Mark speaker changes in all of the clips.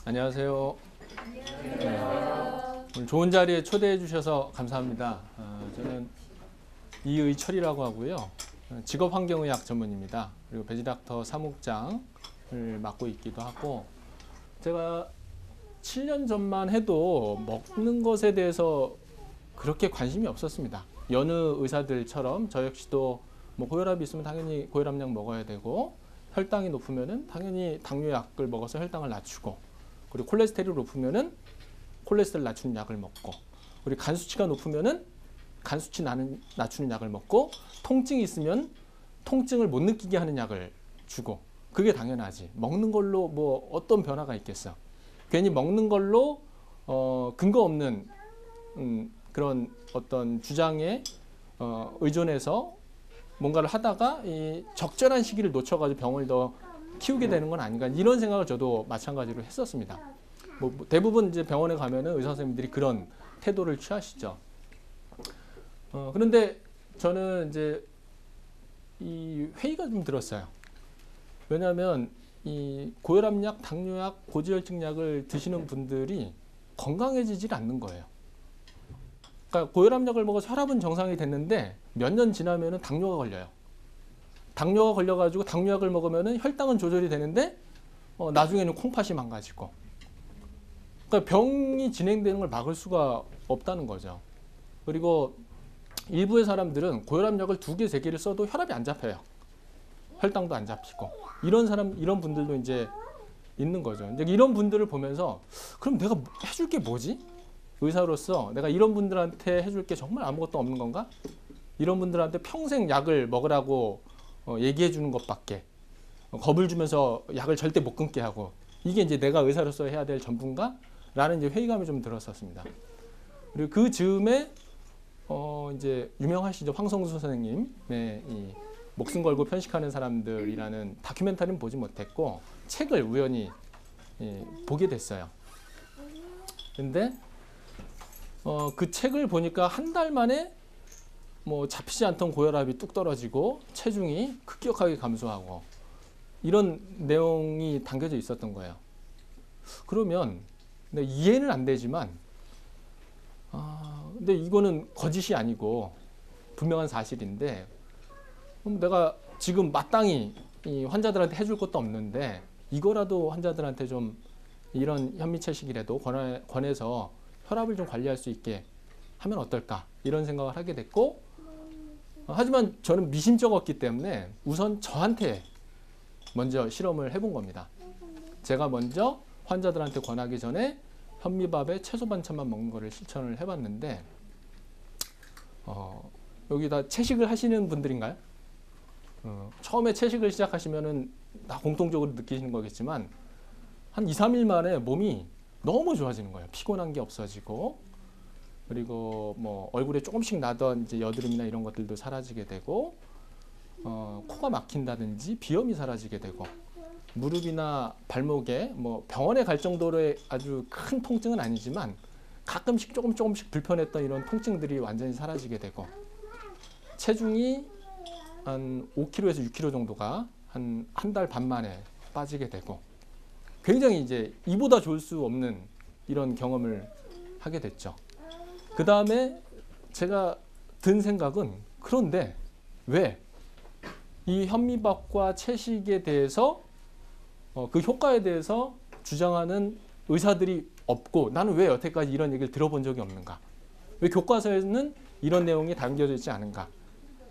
Speaker 1: 안녕하세요. 오늘 좋은 자리에 초대해 주셔서 감사합니다. 저는 이의철이라고 하고요. 직업환경의학 전문입니다. 그리고 베지닥터 사무장을 맡고 있기도 하고, 제가 7년 전만 해도 먹는 것에 대해서 그렇게 관심이 없었습니다. 여느 의사들처럼 저 역시도 뭐 고혈압이 있으면 당연히 고혈압약 먹어야 되고, 혈당이 높으면은 당연히 당뇨약을 먹어서 혈당을 낮추고, 그리고 콜레스테롤이 높으면은 콜레스테롤 낮추는 약을 먹고, 그리고 간 수치가 높으면은 간 수치 낮추는 약을 먹고, 통증이 있으면 통증을 못 느끼게 하는 약을 주고, 그게 당연하지. 먹는 걸로 뭐 어떤 변화가 있겠어. 괜히 먹는 걸로 근거 없는 그런 어떤 주장에 의존해서 뭔가를 하다가 이 적절한 시기를 놓쳐가지고 병을 더 키우게 되는 건 아닌가, 이런 생각을 저도 마찬가지로 했었습니다. 뭐 대부분 이제 병원에 가면은 의사 선생님들이 그런 태도를 취하시죠. 그런데 저는 이제 이 회의가 좀 들었어요. 왜냐하면 이 고혈압약, 당뇨약, 고지혈증약을 드시는 분들이 건강해지질 않는 거예요. 그러니까 고혈압약을 먹어서 혈압은 정상이 됐는데 몇 년 지나면은 당뇨가 걸려요. 당뇨가 걸려가지고 당뇨약을 먹으면은 혈당은 조절이 되는데 나중에는 콩팥이 망가지고. 그러니까 병이 진행되는 걸 막을 수가 없다는 거죠. 그리고 일부의 사람들은 고혈압약을 2개, 3개를 써도 혈압이 안 잡혀요. 혈당도 안 잡히고. 이런 분들도 이제 있는 거죠. 이제 이런 분들을 보면서 그럼 내가 해줄 게 뭐지? 의사로서 내가 이런 분들한테 해줄 게 정말 아무것도 없는 건가? 이런 분들한테 평생 약을 먹으라고 얘기해 주는 것밖에, 겁을 주면서 약을 절대 못 끊게 하고, 이게 이제 내가 의사로서 해야 될 전부인가? 라는 이제 회의감이 좀 들었었습니다. 그리고 그 즈음에 이제 유명하시죠, 황성수 선생님의 이 목숨 걸고 편식하는 사람들이라는 다큐멘터리는 보지 못했고 책을 우연히 보게 됐어요. 근데 그 책을 보니까 한 달 만에 뭐 잡히지 않던 고혈압이 뚝 떨어지고 체중이 급격하게 감소하고, 이런 내용이 담겨져 있었던 거예요. 그러면 이해는 안 되지만 근데 이거는 거짓이 아니고 분명한 사실인데, 그럼 내가 지금 마땅히 이 환자들한테 해줄 것도 없는데 이거라도 환자들한테 좀 이런 현미채식이라도 권해서 혈압을 좀 관리할 수 있게 하면 어떨까, 이런 생각을 하게 됐고, 하지만 저는 미심쩍었기 때문에 우선 저한테 먼저 실험을 해본 겁니다. 제가 먼저 환자들한테 권하기 전에 현미밥에 채소 반찬만 먹는 거를 실천을 해봤는데, 여기 다 채식을 하시는 분들인가요? 처음에 채식을 시작하시면은 다 공통적으로 느끼시는 거겠지만 한 2, 3일 만에 몸이 너무 좋아지는 거예요. 피곤한 게 없어지고, 그리고 뭐 얼굴에 조금씩 나던 이제 여드름이나 이런 것들도 사라지게 되고, 코가 막힌다든지 비염이 사라지게 되고, 무릎이나 발목에 뭐 병원에 갈 정도로의 아주 큰 통증은 아니지만 가끔씩 조금씩 불편했던 이런 통증들이 완전히 사라지게 되고, 체중이 한 5kg에서 6kg 정도가 한 달 반 만에 빠지게 되고, 굉장히 이제 이보다 좋을 수 없는 이런 경험을 하게 됐죠. 그 다음에 제가 든 생각은, 그런데 왜 이 현미밥과 채식에 대해서 그 효과에 대해서 주장하는 의사들이 없고 나는 왜 여태까지 이런 얘기를 들어본 적이 없는가? 왜 교과서에는 이런 내용이 담겨져 있지 않은가?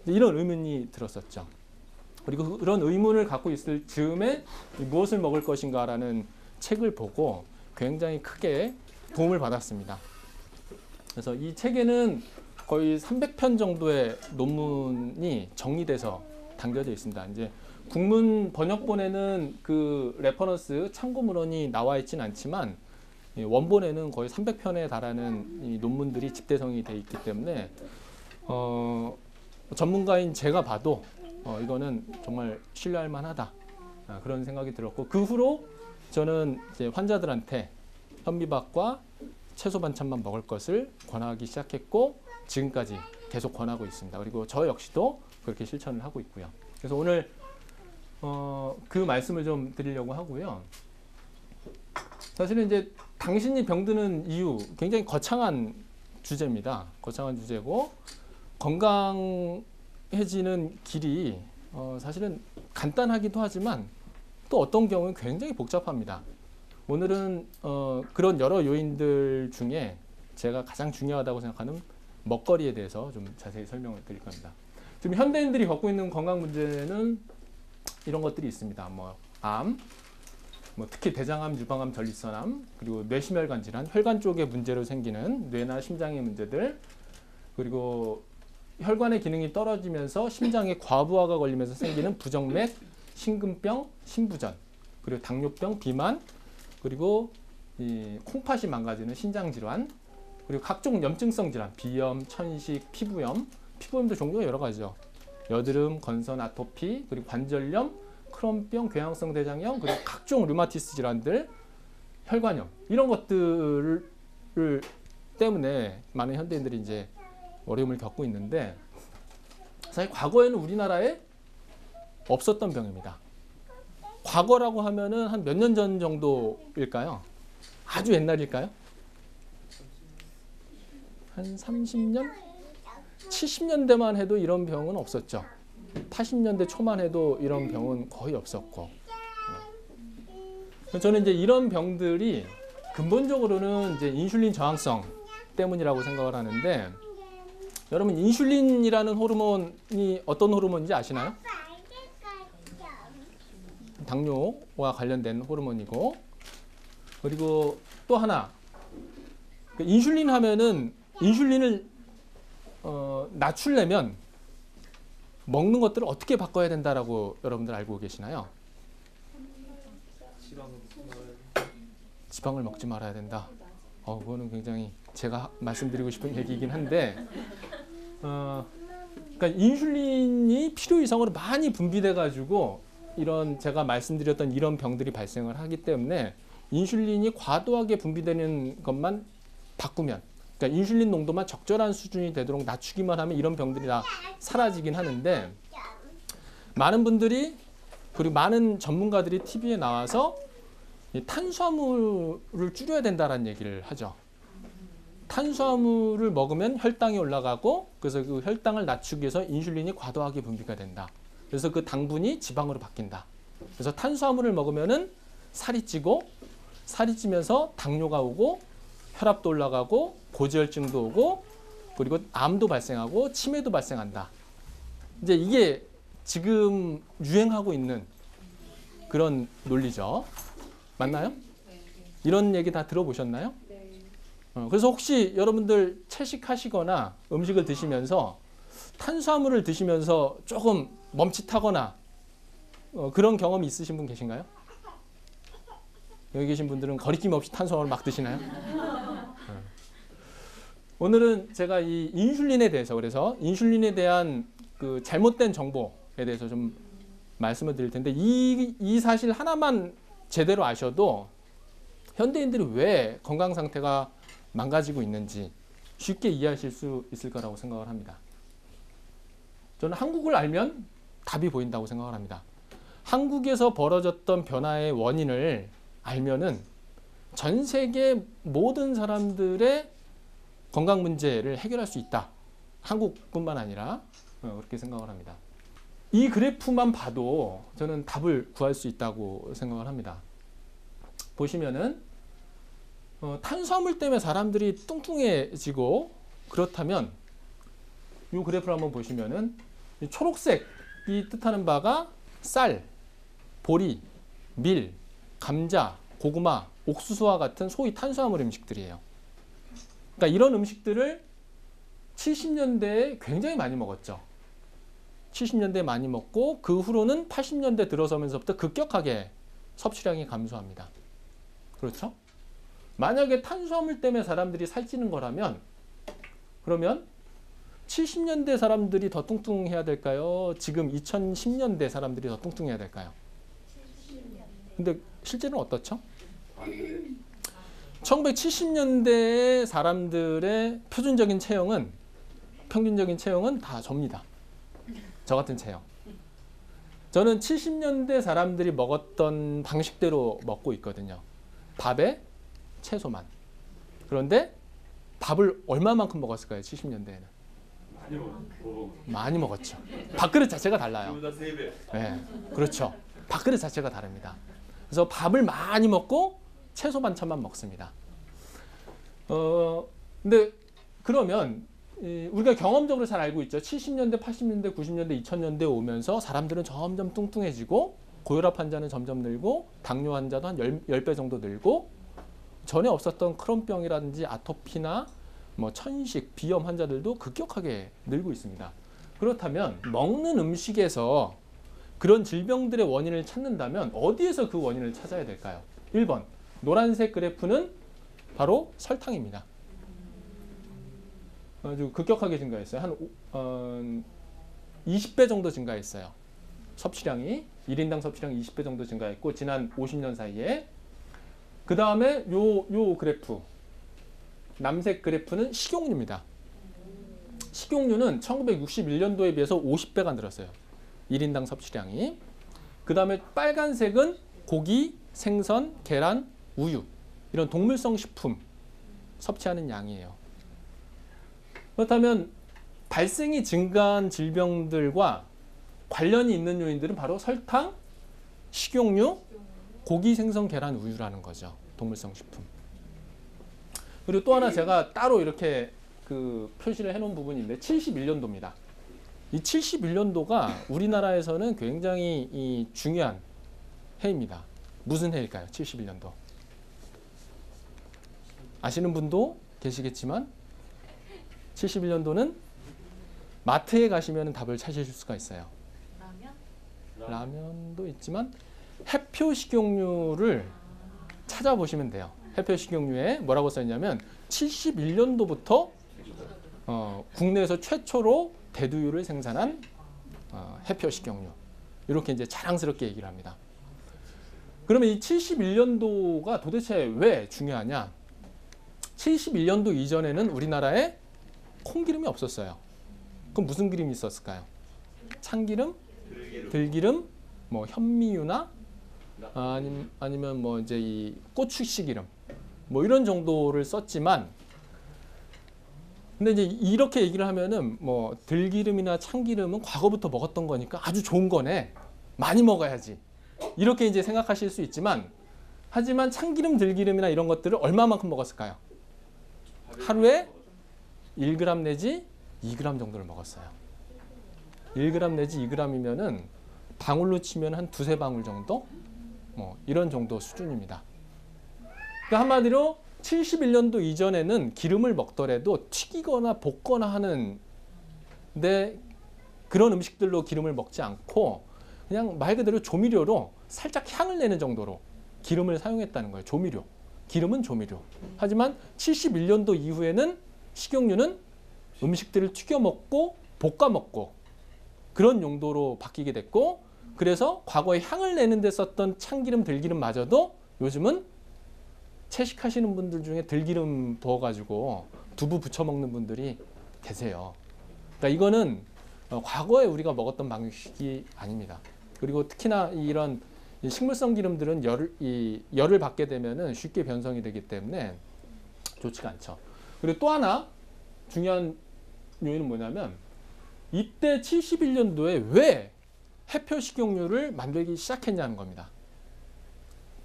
Speaker 1: 이런 의문이 들었었죠. 그리고 그런 의문을 갖고 있을 즈음에 무엇을 먹을 것인가라는 책을 보고 굉장히 크게 도움을 받았습니다. 그래서 이 책에는 거의 300편 정도의 논문이 정리돼서 담겨져 있습니다. 이제 국문 번역본에는 그 레퍼런스 참고 문헌이 나와 있지는 않지만 원본에는 거의 300편에 달하는 이 논문들이 집대성이 돼 있기 때문에 전문가인 제가 봐도 이거는 정말 신뢰할 만하다, 그런 생각이 들었고, 그 후로 저는 이제 환자들한테 현미밥과 채소 반찬만 먹을 것을 권하기 시작했고 지금까지 계속 권하고 있습니다. 그리고 저 역시도 그렇게 실천을 하고 있고요. 그래서 오늘 그 말씀을 좀 드리려고 하고요. 사실은 이제 당신이 병드는 이유 굉장히 거창한 주제입니다. 거창한 주제고 건강해지는 길이 사실은 간단하기도 하지만 또 어떤 경우는 굉장히 복잡합니다. 오늘은 그런 여러 요인들 중에 제가 가장 중요하다고 생각하는 먹거리에 대해서 좀 자세히 설명을 드릴 겁니다. 지금 현대인들이 겪고 있는 건강 문제는 이런 것들이 있습니다. 뭐 암, 특히 대장암, 유방암, 전립선암, 그리고 뇌심혈관 질환, 혈관 쪽에 문제로 생기는 뇌나 심장의 문제들, 그리고 혈관의 기능이 떨어지면서 심장에 과부하가 걸리면서 생기는 부정맥, 심근병, 심부전, 그리고 당뇨병, 비만, 그리고 이 콩팥이 망가지는 신장 질환, 그리고 각종 염증성 질환, 비염, 천식, 피부염, 피부염도 종류가 여러 가지죠. 여드름, 건선, 아토피, 그리고 관절염, 크론병, 궤양성 대장염, 그리고 각종 류마티스 질환들, 혈관염 이런 것들을 때문에 많은 현대인들이 이제 어려움을 겪고 있는데 사실 과거에는 우리나라에 없었던 병입니다. 과거라고 하면은 한 몇 년 전 정도일까요? 아주 옛날일까요? 한 30년? 70년대만 해도 이런 병은 없었죠. 80년대 초만 해도 이런 병은 거의 없었고. 저는 이제 이런 병들이 근본적으로는 이제 인슐린 저항성 때문이라고 생각을 하는데, 여러분 인슐린이라는 호르몬이 어떤 호르몬인지 아시나요? 당뇨와 관련된 호르몬이고, 그리고 또 하나 인슐린 하면은 인슐린을 낮추려면 먹는 것들을 어떻게 바꿔야 된다라고 여러분들 알고 계시나요? 지방을 먹지 말아야 된다. 그거는 굉장히 제가 말씀드리고 싶은 얘기이긴 한데, 그러니까 인슐린이 필요 이상으로 많이 분비돼 가지고 이런 제가 말씀드렸던 이런 병들이 발생을 하기 때문에 인슐린이 과도하게 분비되는 것만 바꾸면, 그러니까 인슐린 농도만 적절한 수준이 되도록 낮추기만 하면 이런 병들이 다 사라지긴 하는데, 많은 분들이 그리고 많은 전문가들이 TV에 나와서 이 탄수화물을 줄여야 된다는 얘기를 하죠. 탄수화물을 먹으면 혈당이 올라가고, 그래서 그 혈당을 낮추기 위해서 인슐린이 과도하게 분비가 된다. 그래서 그 당분이 지방으로 바뀐다. 그래서 탄수화물을 먹으면은 살이 찌고, 살이 찌면서 당뇨가 오고, 혈압도 올라가고, 고지혈증도 오고, 그리고 암도 발생하고 치매도 발생한다. 이제 이게 지금 유행하고 있는 그런 논리죠. 맞나요? 이런 얘기 다 들어보셨나요? 그래서 혹시 여러분들 채식하시거나 음식을 드시면서 탄수화물을 드시면서 조금 멈칫하거나 그런 경험이 있으신 분 계신가요? 여기 계신 분들은 거리낌 없이 탄수화물을 막 드시나요? 오늘은 제가 이 인슐린에 대해서, 그래서 인슐린에 대한 그 잘못된 정보에 대해서 좀 말씀을 드릴 텐데, 이 사실 하나만 제대로 아셔도 현대인들이 왜 건강 상태가 망가지고 있는지 쉽게 이해하실 수 있을 거라고 생각을 합니다. 저는 한국을 알면 답이 보인다고 생각을 합니다. 한국에서 벌어졌던 변화의 원인을 알면은 전 세계 모든 사람들의 건강 문제를 해결할 수 있다. 한국뿐만 아니라 그렇게 생각을 합니다. 이 그래프만 봐도 저는 답을 구할 수 있다고 생각을 합니다. 보시면은 탄수화물 때문에 사람들이 뚱뚱해지고, 그렇다면 이 그래프를 한번 보시면은 이 초록색이 뜻하는 바가 쌀, 보리, 밀, 감자, 고구마, 옥수수와 같은 소위 탄수화물 음식들이에요. 그러니까 이런 음식들을 70년대에 굉장히 많이 먹었죠. 70년대에 많이 먹고 그 후로는 80년대 들어서면서부터 급격하게 섭취량이 감소합니다. 그렇죠? 만약에 탄수화물 때문에 사람들이 살찌는 거라면, 그러면 70년대 사람들이 더 뚱뚱해야 될까요? 지금 2010년대 사람들이 더 뚱뚱해야 될까요? 근데 실제는 어떻죠? 1970년대의 사람들의 평균적인 체형은 다 접니다. 저 같은 체형. 저는 70년대 사람들이 먹었던 방식대로 먹고 있거든요. 밥에 채소만. 그런데 밥을 얼마만큼 먹었을까요? 70년대에는. 많이 먹었죠. 밥그릇 자체가 달라요. 네, 그렇죠. 밥그릇 자체가 다릅니다. 그래서 밥을 많이 먹고 채소 반찬만 먹습니다. 근데 그러면 우리가 경험적으로 잘 알고 있죠. 70년대, 80년대, 90년대, 2000년대 오면서 사람들은 점점 뚱뚱해지고 고혈압 환자는 점점 늘고 당뇨 환자도 한 10배 정도 늘고 전에 없었던 크론병이라든지 아토피나 뭐 천식, 비염 환자들도 급격하게 늘고 있습니다. 그렇다면 먹는 음식에서 그런 질병들의 원인을 찾는다면 어디에서 그 원인을 찾아야 될까요? 1번 노란색 그래프는 바로 설탕입니다. 아주 급격하게 증가했어요. 한 20배 정도 증가했어요. 섭취량이 1인당 섭취량이 20배 정도 증가했고 지난 50년 사이에 그 다음에 요 그래프 남색 그래프는 식용유입니다. 식용유는 1961년도에 비해서 50배가 늘었어요. 1인당 섭취량이. 그 다음에 빨간색은 고기, 생선, 계란, 우유 이런 동물성 식품 섭취하는 양이에요. 그렇다면 발생이 증가한 질병들과 관련이 있는 요인들은 바로 설탕, 식용유, 고기, 생선, 계란, 우유라는 거죠. 동물성 식품. 그리고 또 하나 제가 따로 이렇게 그 표시를 해놓은 부분인데 71년도입니다. 이 71년도가 우리나라에서는 굉장히 중요한 해입니다. 무슨 해일까요? 71년도. 아시는 분도 계시겠지만 71년도는 마트에 가시면 답을 찾으실 수가 있어요. 라면도 있지만 해표 식용유를 찾아보시면 돼요. 해표 식용유에 뭐라고 써있냐면 71년도부터 국내에서 최초로 대두유를 생산한 해표 식용유 이렇게 이제 자랑스럽게 얘기를 합니다. 그러면 이 71년도가 도대체 왜 중요하냐? 71년도 이전에는 우리나라에 콩기름이 없었어요. 그럼 무슨 기름이 있었을까요? 참기름, 들기름, 뭐 현미유나 아니면 뭐 이제 이 고추씨 기름 뭐 이런 정도를 썼지만 근데 이제 이렇게 얘기를 하면은 뭐 들기름이나 참기름은 과거부터 먹었던 거니까 아주 좋은 거네. 많이 먹어야지. 이렇게 이제 생각하실 수 있지만 하지만 참기름, 들기름이나 이런 것들을 얼마만큼 먹었을까요? 하루에 1g 내지 2g 정도를 먹었어요. 1g 내지 2g이면은 방울로 치면 한 두세 방울 정도? 뭐 이런 정도 수준입니다. 그러니까 한마디로 71년도 이전에는 기름을 먹더라도 튀기거나 볶거나 하는 데 그런 음식들로 기름을 먹지 않고 그냥 말 그대로 조미료로 살짝 향을 내는 정도로 기름을 사용했다는 거예요. 조미료. 기름은 조미료. 하지만 71년도 이후에는 식용유는 음식들을 튀겨 먹고 볶아 먹고 그런 용도로 바뀌게 됐고 그래서 과거에 향을 내는 데 썼던 참기름, 들기름마저도 요즘은 채식하시는 분들 중에 들기름 부어가지고 두부 부쳐 먹는 분들이 계세요. 그러니까 이거는 과거에 우리가 먹었던 방식이 아닙니다. 그리고 특히나 이런 식물성 기름들은 열을 받게 되면은 쉽게 변성이 되기 때문에 좋지가 않죠. 그리고 또 하나 중요한 요인은 뭐냐면 이때 71년도에 왜 해표 식용유를 만들기 시작했냐는 겁니다.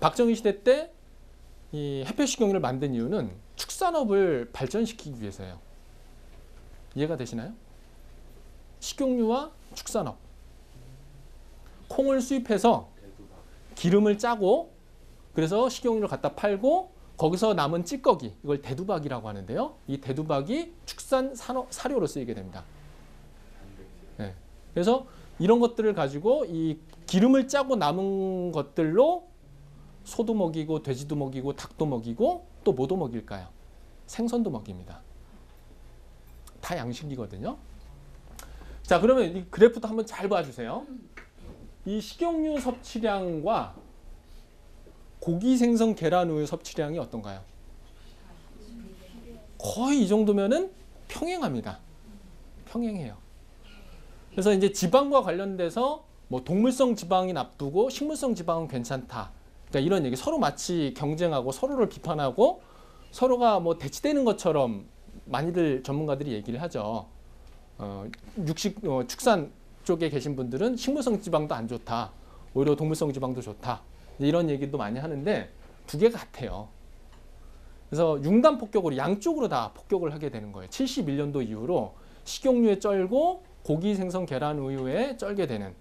Speaker 1: 박정희 시대 때 이 해표 식용유를 만든 이유는 축산업을 발전시키기 위해서예요. 이해가 되시나요? 식용유와 축산업. 콩을 수입해서 기름을 짜고 그래서 식용유를 갖다 팔고 거기서 남은 찌꺼기 이걸 대두박이라고 하는데요. 이 대두박이 축산 사료로 쓰이게 됩니다. 네. 그래서 이런 것들을 가지고 이 기름을 짜고 남은 것들로 소도 먹이고 돼지도 먹이고 닭도 먹이고 또 뭐도 먹일까요? 생선도 먹입니다. 다 양식이거든요. 자, 그러면 이 그래프도 한번 잘 봐주세요. 이 식용유 섭취량과 고기, 생선, 계란, 우유 섭취량이 어떤가요? 거의 이 정도면은 평행합니다. 평행해요. 그래서 이제 지방과 관련돼서 뭐 동물성 지방이 나쁘고 식물성 지방은 괜찮다. 그러니까 이런 얘기, 서로 마치 경쟁하고 서로를 비판하고 서로가 뭐 대치되는 것처럼 많이들 전문가들이 얘기를 하죠. 축산 쪽에 계신 분들은 식물성 지방도 안 좋다. 오히려 동물성 지방도 좋다. 이런 얘기도 많이 하는데 두 개가 같아요. 그래서 융단 폭격으로 양쪽으로 다 폭격을 하게 되는 거예요. 71년도 이후로 식용유에 쩔고 고기 생선 계란 우유에 쩔게 되는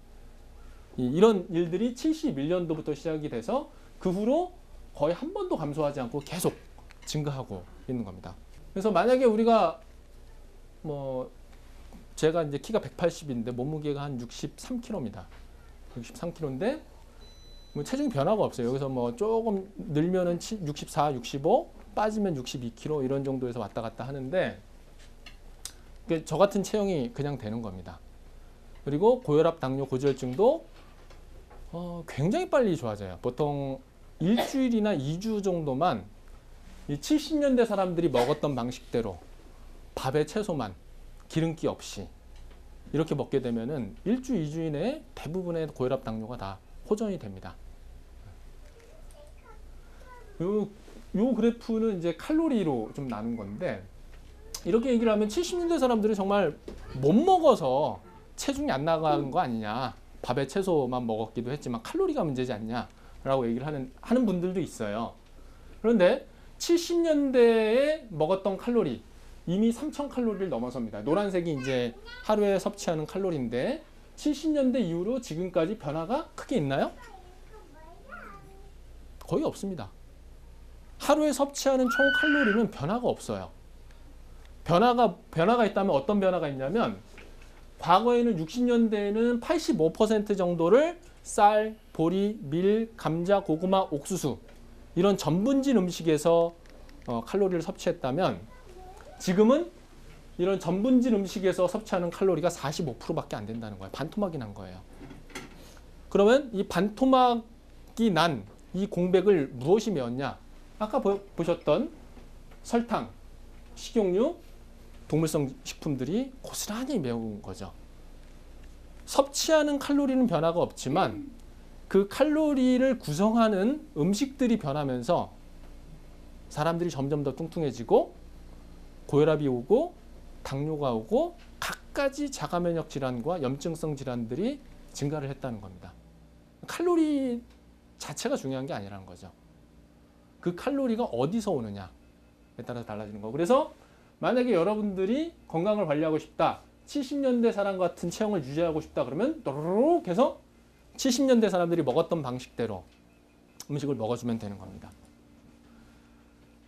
Speaker 1: 이런 일들이 71년도부터 시작이 돼서 그 후로 거의 한 번도 감소하지 않고 계속 증가하고 있는 겁니다. 그래서 만약에 우리가 뭐 제가 이제 키가 180인데 몸무게가 한 63kg입니다. 63kg인데 뭐 체중 변화가 없어요. 여기서 뭐 조금 늘면은 64, 65, 빠지면 62kg 이런 정도에서 왔다 갔다 하는데 저 같은 체형이 그냥 되는 겁니다. 그리고 고혈압, 당뇨, 고지혈증도 굉장히 빨리 좋아져요. 보통 일주일이나 2주 정도만 이 70년대 사람들이 먹었던 방식대로 밥에 채소만 기름기 없이 이렇게 먹게 되면은 1주, 2주 이내에 대부분의 고혈압, 당뇨가 다 호전이 됩니다. 요 그래프는 이제 칼로리로 좀 나눈 건데 이렇게 얘기를 하면 70년대 사람들이 정말 못 먹어서 체중이 안 나가는 거 아니냐. 밥에 채소만 먹었기도 했지만 칼로리가 문제지 않냐라고 얘기를 하는 분들도 있어요. 그런데 70년대에 먹었던 칼로리 이미 3,000칼로리를 넘어섭니다. 노란색이 이제 하루에 섭취하는 칼로리인데 70년대 이후로 지금까지 변화가 크게 있나요? 거의 없습니다. 하루에 섭취하는 총 칼로리는 변화가 없어요. 변화가 있다면 어떤 변화가 있냐면 과거에는 60년대에는 85% 정도를 쌀, 보리, 밀, 감자, 고구마, 옥수수 이런 전분진 음식에서 칼로리를 섭취했다면 지금은 이런 전분진 음식에서 섭취하는 칼로리가 45%밖에 안 된다는 거예요. 반토막이 난 거예요. 그러면 이 반토막이 난 이 공백을 무엇이 메웠냐? 아까 보셨던 설탕, 식용유, 동물성 식품들이 고스란히 메운 거죠. 섭취하는 칼로리는 변화가 없지만 그 칼로리를 구성하는 음식들이 변하면서 사람들이 점점 더 뚱뚱해지고 고혈압이 오고 당뇨가 오고 갖가지 자가면역 질환과 염증성 질환들이 증가를 했다는 겁니다. 칼로리 자체가 중요한 게 아니라는 거죠. 그 칼로리가 어디서 오느냐에 따라서 달라지는 거. 그래서 만약에 여러분들이 건강을 관리하고 싶다, 70년대 사람 같은 체형을 유지하고 싶다 그러면 또르륵 해서 70년대 사람들이 먹었던 방식대로 음식을 먹어주면 되는 겁니다.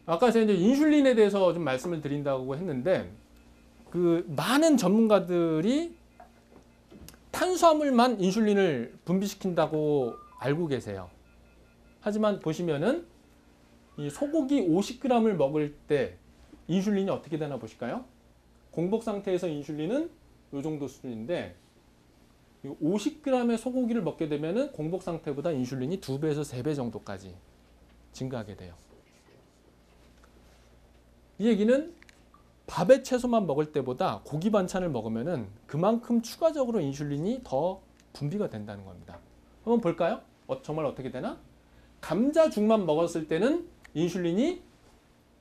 Speaker 1: 아까 제가 이제 인슐린에 대해서 좀 말씀을 드린다고 했는데 그 많은 전문가들이 탄수화물만 인슐린을 분비시킨다고 알고 계세요. 하지만 보시면은 이 소고기 50g을 먹을 때 인슐린이 어떻게 되나 보실까요? 공복 상태에서 인슐린은 이 정도 수준인데 50g의 소고기를 먹게 되면은 공복 상태보다 인슐린이 2배에서 3배 정도까지 증가하게 돼요. 이 얘기는 밥에 채소만 먹을 때보다 고기 반찬을 먹으면은 그만큼 추가적으로 인슐린이 더 분비가 된다는 겁니다. 한번 볼까요? 정말 어떻게 되나? 감자죽만 먹었을 때는 인슐린이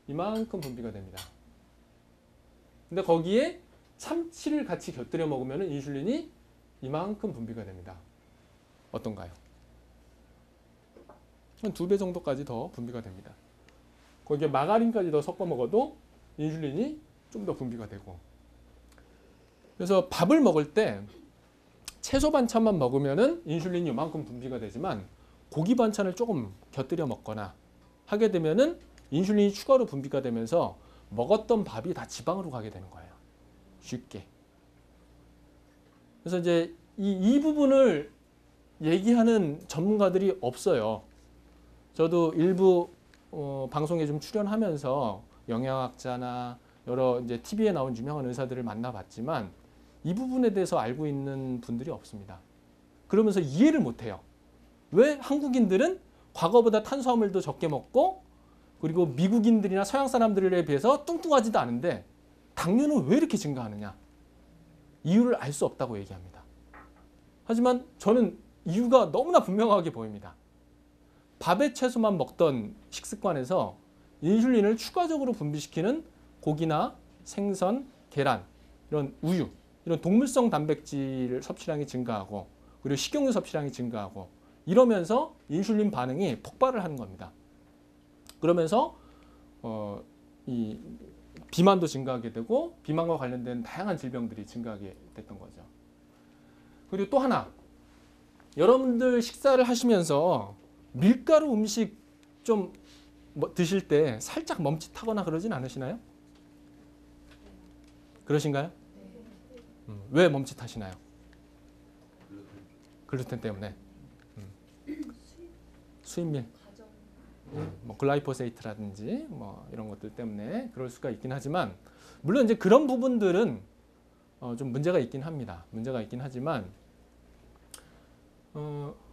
Speaker 1: 이만큼 분비가 됩니다. 근데 거기에 참치를 같이 곁들여 먹으면 인슐린이 이만큼 분비가 됩니다. 어떤가요? 한 2배 정도까지 더 분비가 됩니다. 거기에 마가린까지 더 섞어 먹어도 인슐린이 좀 더 분비가 되고. 그래서 밥을 먹을 때 채소 반찬만 먹으면은 인슐린이 이만큼 분비가 되지만 고기 반찬을 조금 곁들여 먹거나 하게 되면은 인슐린이 추가로 분비가 되면서 먹었던 밥이 다 지방으로 가게 되는 거예요. 쉽게. 그래서 이제 이 부분을 얘기하는 전문가들이 없어요. 저도 일부 방송에 좀 출연하면서 영양학자나 여러 이제 TV에 나온 유명한 의사들을 만나봤지만 이 부분에 대해서 알고 있는 분들이 없습니다. 그러면서 이해를 못해요. 왜 한국인들은 과거보다 탄수화물도 적게 먹고 그리고 미국인들이나 서양 사람들에 비해서 뚱뚱하지도 않은데 당뇨는 왜 이렇게 증가하느냐? 이유를 알 수 없다고 얘기합니다. 하지만 저는 이유가 너무나 분명하게 보입니다. 밥에 채소만 먹던 식습관에서 인슐린을 추가적으로 분비시키는 고기나 생선, 계란, 이런 우유, 이런 동물성 단백질 섭취량이 증가하고 그리고 식용유 섭취량이 증가하고 이러면서 인슐린 반응이 폭발을 하는 겁니다. 그러면서 이 비만도 증가하게 되고 비만과 관련된 다양한 질병들이 증가하게 됐던 거죠. 그리고 또 하나, 여러분들 식사를 하시면서 밀가루 음식 좀 드실 때 살짝 멈칫하거나 그러진 않으시나요? 그러신가요? 왜 멈칫하시나요? 글루텐 때문에. 수입밀, 뭐 글라이포세이트라든지 뭐 이런 것들 때문에 그럴 수가 있긴 하지만 물론 이제 그런 부분들은 좀 문제가 있긴 합니다. 문제가 있긴 하지만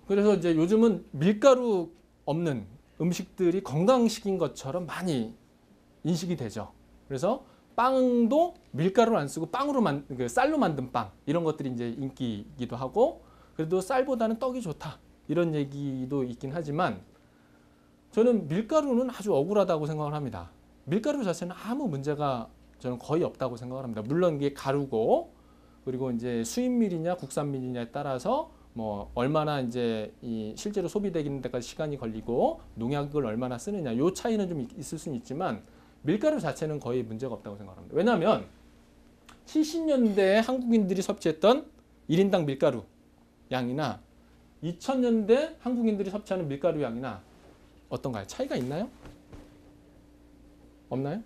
Speaker 1: 그래서 이제 요즘은 밀가루 없는 음식들이 건강식인 것처럼 많이 인식이 되죠. 그래서 빵도 밀가루를 안 쓰고 쌀로 만든 빵 이런 것들이 이제 인기이기도 하고 그래도 쌀보다는 떡이 좋다 이런 얘기도 있긴 하지만 저는 밀가루는 아주 억울하다고 생각을 합니다. 밀가루 자체는 아무 문제가 저는 거의 없다고 생각을 합니다. 물론 이게 가루고 그리고 이제 수입밀이냐 국산밀이냐에 따라서 뭐 얼마나 이제 이 실제로 소비되는 데까지 시간이 걸리고 농약을 얼마나 쓰느냐 요 차이는 좀 있을 수는 있지만 밀가루 자체는 거의 문제가 없다고 생각합니다. 왜냐하면 70년대에 한국인들이 섭취했던 1인당 밀가루 양이나 2000년대 한국인들이 섭취하는 밀가루 양이나 어떤가요? 차이가 있나요? 없나요?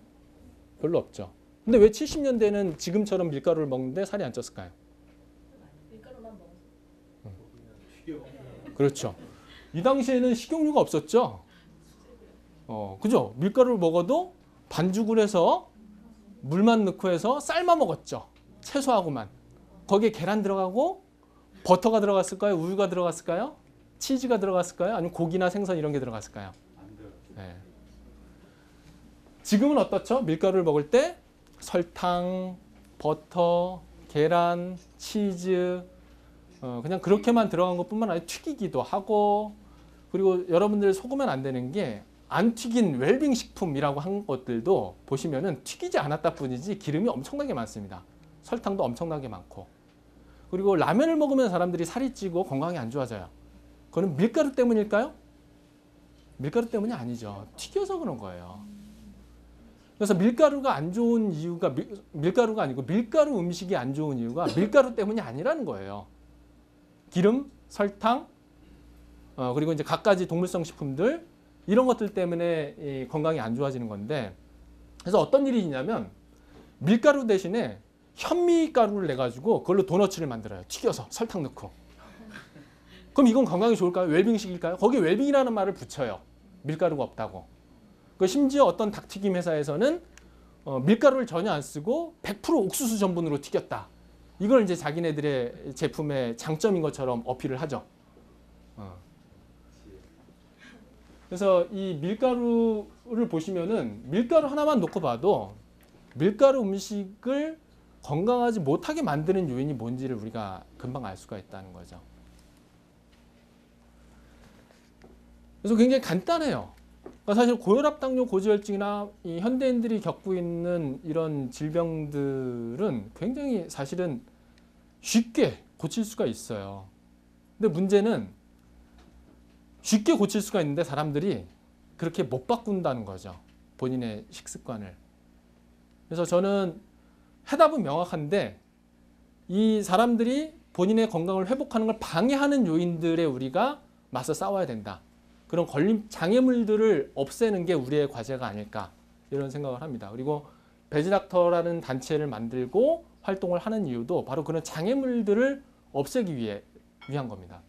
Speaker 1: 별로 없죠. 근데 왜 70년대는 지금처럼 밀가루를 먹는데 살이 안 쪘을까요?
Speaker 2: 밀가루만 먹어서.
Speaker 1: 그렇죠. 이 당시에는 식용유가 없었죠. 그죠? 밀가루를 먹어도 반죽을 해서 물만 넣고 해서 삶아 먹었죠. 채소하고만. 거기에 계란 들어가고 버터가 들어갔을까요? 우유가 들어갔을까요? 치즈가 들어갔을까요? 아니면 고기나 생선 이런 게 들어갔을까요? 네. 지금은 어떻죠? 밀가루를 먹을 때 설탕, 버터, 계란, 치즈 그냥 그렇게만 들어간 것뿐만 아니라 튀기기도 하고 그리고 여러분들 속으면 안 되는 게 안 튀긴 웰빙 식품이라고 한 것들도 보시면은 튀기지 않았다 뿐이지 기름이 엄청나게 많습니다. 설탕도 엄청나게 많고 그리고 라면을 먹으면 사람들이 살이 찌고 건강이 안 좋아져요. 그거는 밀가루 때문일까요? 밀가루 때문이 아니죠. 튀겨서 그런 거예요. 그래서 밀가루가 안 좋은 이유가 밀가루가 아니고 밀가루 음식이 안 좋은 이유가 밀가루 때문이 아니라는 거예요. 기름, 설탕, 그리고 이제 갖가지 동물성 식품들 이런 것들 때문에 이 건강이 안 좋아지는 건데 그래서 어떤 일이 있냐면 밀가루 대신에 현미가루를 내가지고 그걸로 도너츠를 만들어요. 튀겨서 설탕 넣고. 그럼 이건 건강에 좋을까요? 웰빙식일까요? 거기에 웰빙이라는 말을 붙여요. 밀가루가 없다고. 심지어 어떤 닭튀김 회사에서는 밀가루를 전혀 안 쓰고 100% 옥수수 전분으로 튀겼다. 이걸 이제 자기네들의 제품의 장점인 것처럼 어필을 하죠. 그래서 이 밀가루를 보시면은 밀가루 하나만 놓고 봐도 밀가루 음식을 건강하지 못하게 만드는 요인이 뭔지를 우리가 금방 알 수가 있다는 거죠. 그래서 굉장히 간단해요. 그러니까 사실 고혈압, 당뇨, 고지혈증이나 이 현대인들이 겪고 있는 이런 질병들은 굉장히 사실은 쉽게 고칠 수가 있어요. 근데 문제는 쉽게 고칠 수가 있는데 사람들이 그렇게 못 바꾼다는 거죠. 본인의 식습관을. 그래서 저는 해답은 명확한데 이 사람들이 본인의 건강을 회복하는 걸 방해하는 요인들에 우리가 맞서 싸워야 된다. 그런 장애물들을 없애는 게 우리의 과제가 아닐까 이런 생각을 합니다. 그리고 배지닥터라는 단체를 만들고 활동을 하는 이유도 바로 그런 장애물들을 없애기 위한 겁니다.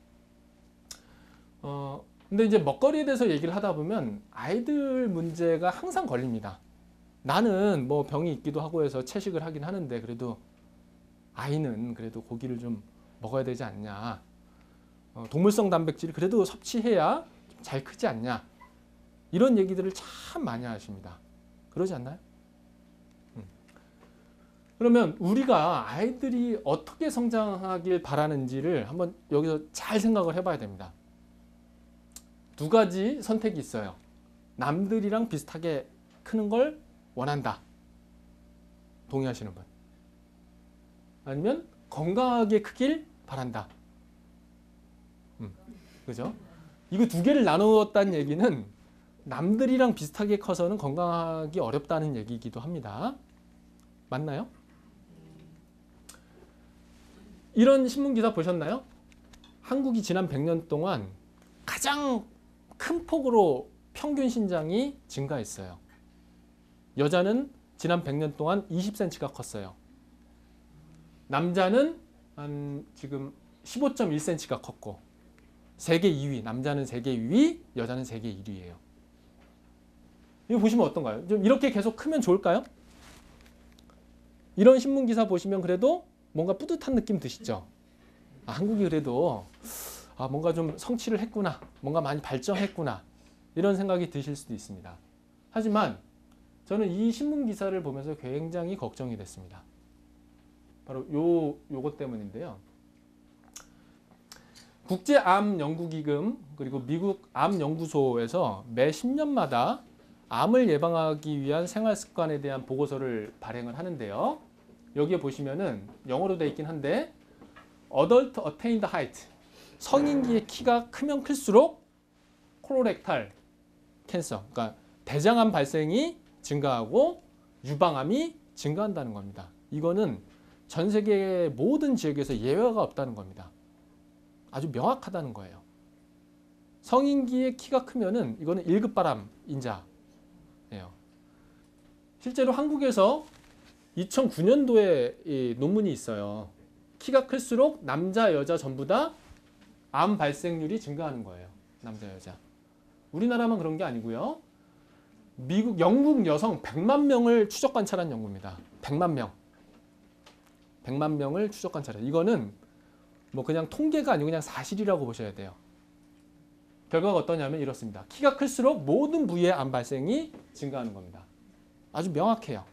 Speaker 1: 근데 이제 먹거리에 대해서 얘기를 하다 보면 아이들 문제가 항상 걸립니다. 나는 뭐 병이 있기도 하고 해서 채식을 하긴 하는데 그래도 아이는 그래도 고기를 좀 먹어야 되지 않냐. 동물성 단백질이 그래도 섭취해야 잘 크지 않냐. 이런 얘기들을 참 많이 하십니다. 그러지 않나요? 그러면 우리가 아이들이 어떻게 성장하길 바라는지를 한번 여기서 잘 생각을 해봐야 됩니다. 두 가지 선택이 있어요. 남들이랑 비슷하게 크는 걸 원한다. 동의하시는 분. 아니면 건강하게 크길 바란다. 그죠? 이거 두 개를 나누었다는 얘기는 남들이랑 비슷하게 커서는 건강하기 어렵다는 얘기이기도 합니다. 맞나요? 이런 신문 기사 보셨나요? 한국이 지난 100년 동안 가장 큰 폭으로 평균 신장이 증가했어요. 여자는 지난 100년 동안 20cm가 컸어요. 남자는 한 지금 15.1cm가 컸고 세계 2위, 남자는 세계 2위, 여자는 세계 1위예요. 이거 보시면 어떤가요? 좀 이렇게 계속 크면 좋을까요? 이런 신문 기사 보시면 그래도 뭔가 뿌듯한 느낌 드시죠? 아, 한국이 그래도 뭔가 좀 성취를 했구나, 뭔가 많이 발전했구나 이런 생각이 드실 수도 있습니다. 하지만 저는 이 신문 기사를 보면서 굉장히 걱정이 됐습니다. 바로 요것 때문인데요. 국제암연구기금 그리고 미국 암연구소에서 매 10년마다 암을 예방하기 위한 생활습관에 대한 보고서를 발행을 하는데요. 여기에 보시면은 영어로 되어 있긴 한데 Adult Attained Height, 성인기의 키가 크면 클수록 콜로렉탈 캔서, 그러니까 대장암 발생이 증가하고 유방암이 증가한다는 겁니다. 이거는 전 세계 모든 지역에서 예외가 없다는 겁니다. 아주 명확하다는 거예요. 성인기의 키가 크면은 이거는 1급 바람 인자예요. 실제로 한국에서 2009년도에 이 논문이 있어요. 키가 클수록 남자, 여자 전부 다 암 발생률이 증가하는 거예요. 남자, 여자. 우리나라만 그런 게 아니고요. 미국, 영국 여성 100만 명을 추적 관찰한 연구입니다. 100만 명. 100만 명을 추적 관찰해. 이거는 뭐 그냥 통계가 아니고 그냥 사실이라고 보셔야 돼요. 결과가 어떠냐면 이렇습니다. 키가 클수록 모든 부위의 암 발생이 증가하는 겁니다. 아주 명확해요.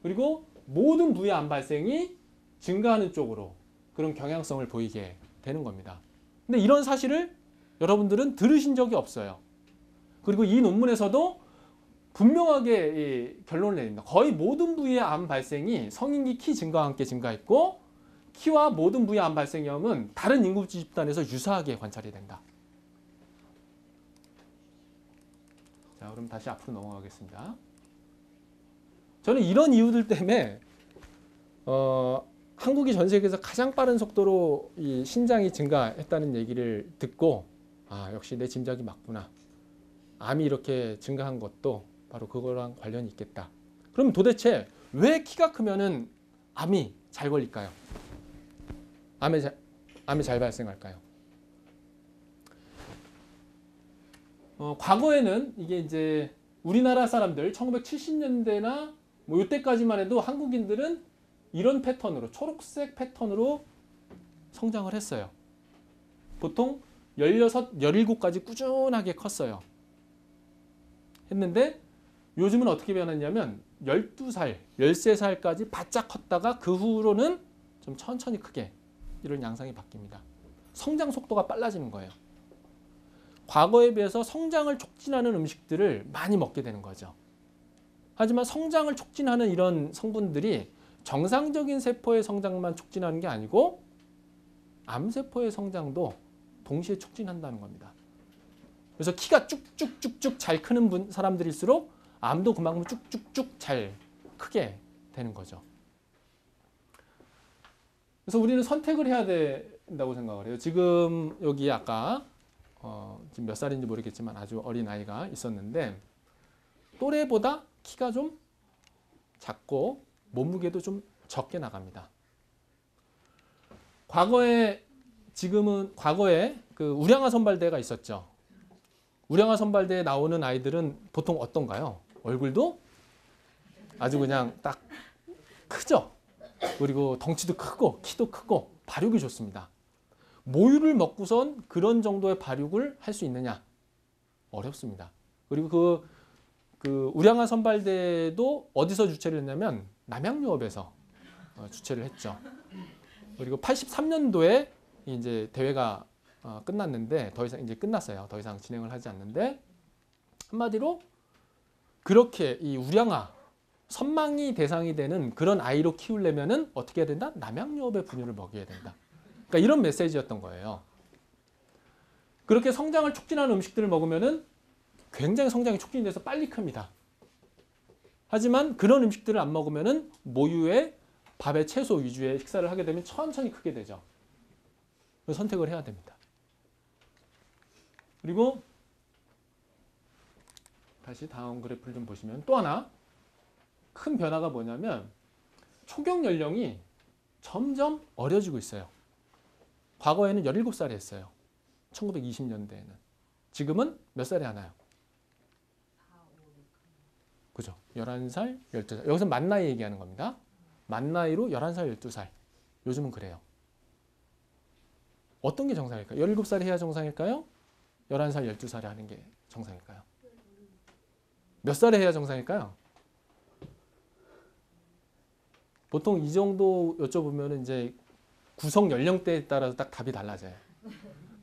Speaker 1: 그리고 모든 부위의 암 발생이 증가하는 쪽으로 그런 경향성을 보이게 되는 겁니다. 근데 이런 사실을 여러분들은 들으신 적이 없어요. 그리고 이 논문에서도 분명하게 결론을 내립니다. 거의 모든 부위의 암 발생이 성인기 키 증가와 함께 증가했고 키와 모든 부위의 암 발생형은 다른 인구 집단에서 유사하게 관찰이 된다. 자, 그럼 다시 앞으로 넘어가겠습니다. 저는 이런 이유들 때문에 한국이 전 세계에서 가장 빠른 속도로 이 신장이 증가했다는 얘기를 듣고 역시 내 짐작이 맞구나. 암이 이렇게 증가한 것도 바로 그거랑 관련이 있겠다. 그럼 도대체 왜 키가 크면은 암이 잘 걸릴까요? 암이 잘 발생할까요? 과거에는 이게 이제 우리나라 사람들 1970년대나 뭐 이때까지만 해도 한국인들은 이런 패턴으로 초록색 패턴으로 성장을 했어요. 보통 16, 17까지 꾸준하게 컸어요. 했는데 요즘은 어떻게 변했냐면 12살, 13살까지 바짝 컸다가 그 후로는 좀 천천히 크게 이런 양상이 바뀝니다. 성장 속도가 빨라지는 거예요. 과거에 비해서 성장을 촉진하는 음식들을 많이 먹게 되는 거죠. 하지만 성장을 촉진하는 이런 성분들이 정상적인 세포의 성장만 촉진하는 게 아니고 암세포의 성장도 동시에 촉진한다는 겁니다. 그래서 키가 쭉쭉쭉쭉 잘 크는 사람들일수록 암도 그만큼 쭉쭉쭉 잘 크게 되는 거죠. 그래서 우리는 선택을 해야 된다고 생각을 해요. 지금 여기 아까 지금 몇 살인지 모르겠지만 아주 어린 아이가 있었는데 또래보다 키가 좀 작고 몸무게도 좀 적게 나갑니다. 과거에 그 우량아 선발대가 있었죠. 우량아 선발대에 나오는 아이들은 보통 어떤가요? 얼굴도 아주 그냥 딱 크죠. 그리고 덩치도 크고 키도 크고 발육이 좋습니다. 모유를 먹고선 그런 정도의 발육을 할 수 있느냐? 어렵습니다. 그리고 그 우량아 선발대도 어디서 주최를 했냐면 남양유업에서 주최를 했죠. 그리고 83년도에 이제 대회가 끝났는데 더 이상 이제 끝났어요. 더 이상 진행을 하지 않는데 한마디로 그렇게 이 우량아 선망이 대상이 되는 그런 아이로 키우려면은 어떻게 해야 된다? 남양유업의 분유를 먹여야 된다. 그러니까 이런 메시지였던 거예요. 그렇게 성장을 촉진하는 음식들을 먹으면은 굉장히 성장이 촉진이 돼서 빨리 큽니다. 하지만 그런 음식들을 안 먹으면은 모유에 밥에 채소 위주의 식사를 하게 되면 천천히 크게 되죠. 그래서 선택을 해야 됩니다. 그리고 다시 다음 그래프를 좀 보시면 또 하나 큰 변화가 뭐냐면 초경 연령이 점점 어려지고 있어요. 과거에는 17살에 했어요. 1920년대에는. 지금은 몇 살에 하나요? 그죠? 11살, 12살. 여기서 만 나이 얘기하는 겁니다. 만 나이로 11살, 12살. 요즘은 그래요. 어떤 게 정상일까요? 17살에 해야 정상일까요? 11살, 12살에 하는 게 정상일까요? 몇 살에 해야 정상일까요? 보통 이 정도 여쭤보면 이제 구성 연령대에 따라서 딱 답이 달라져요.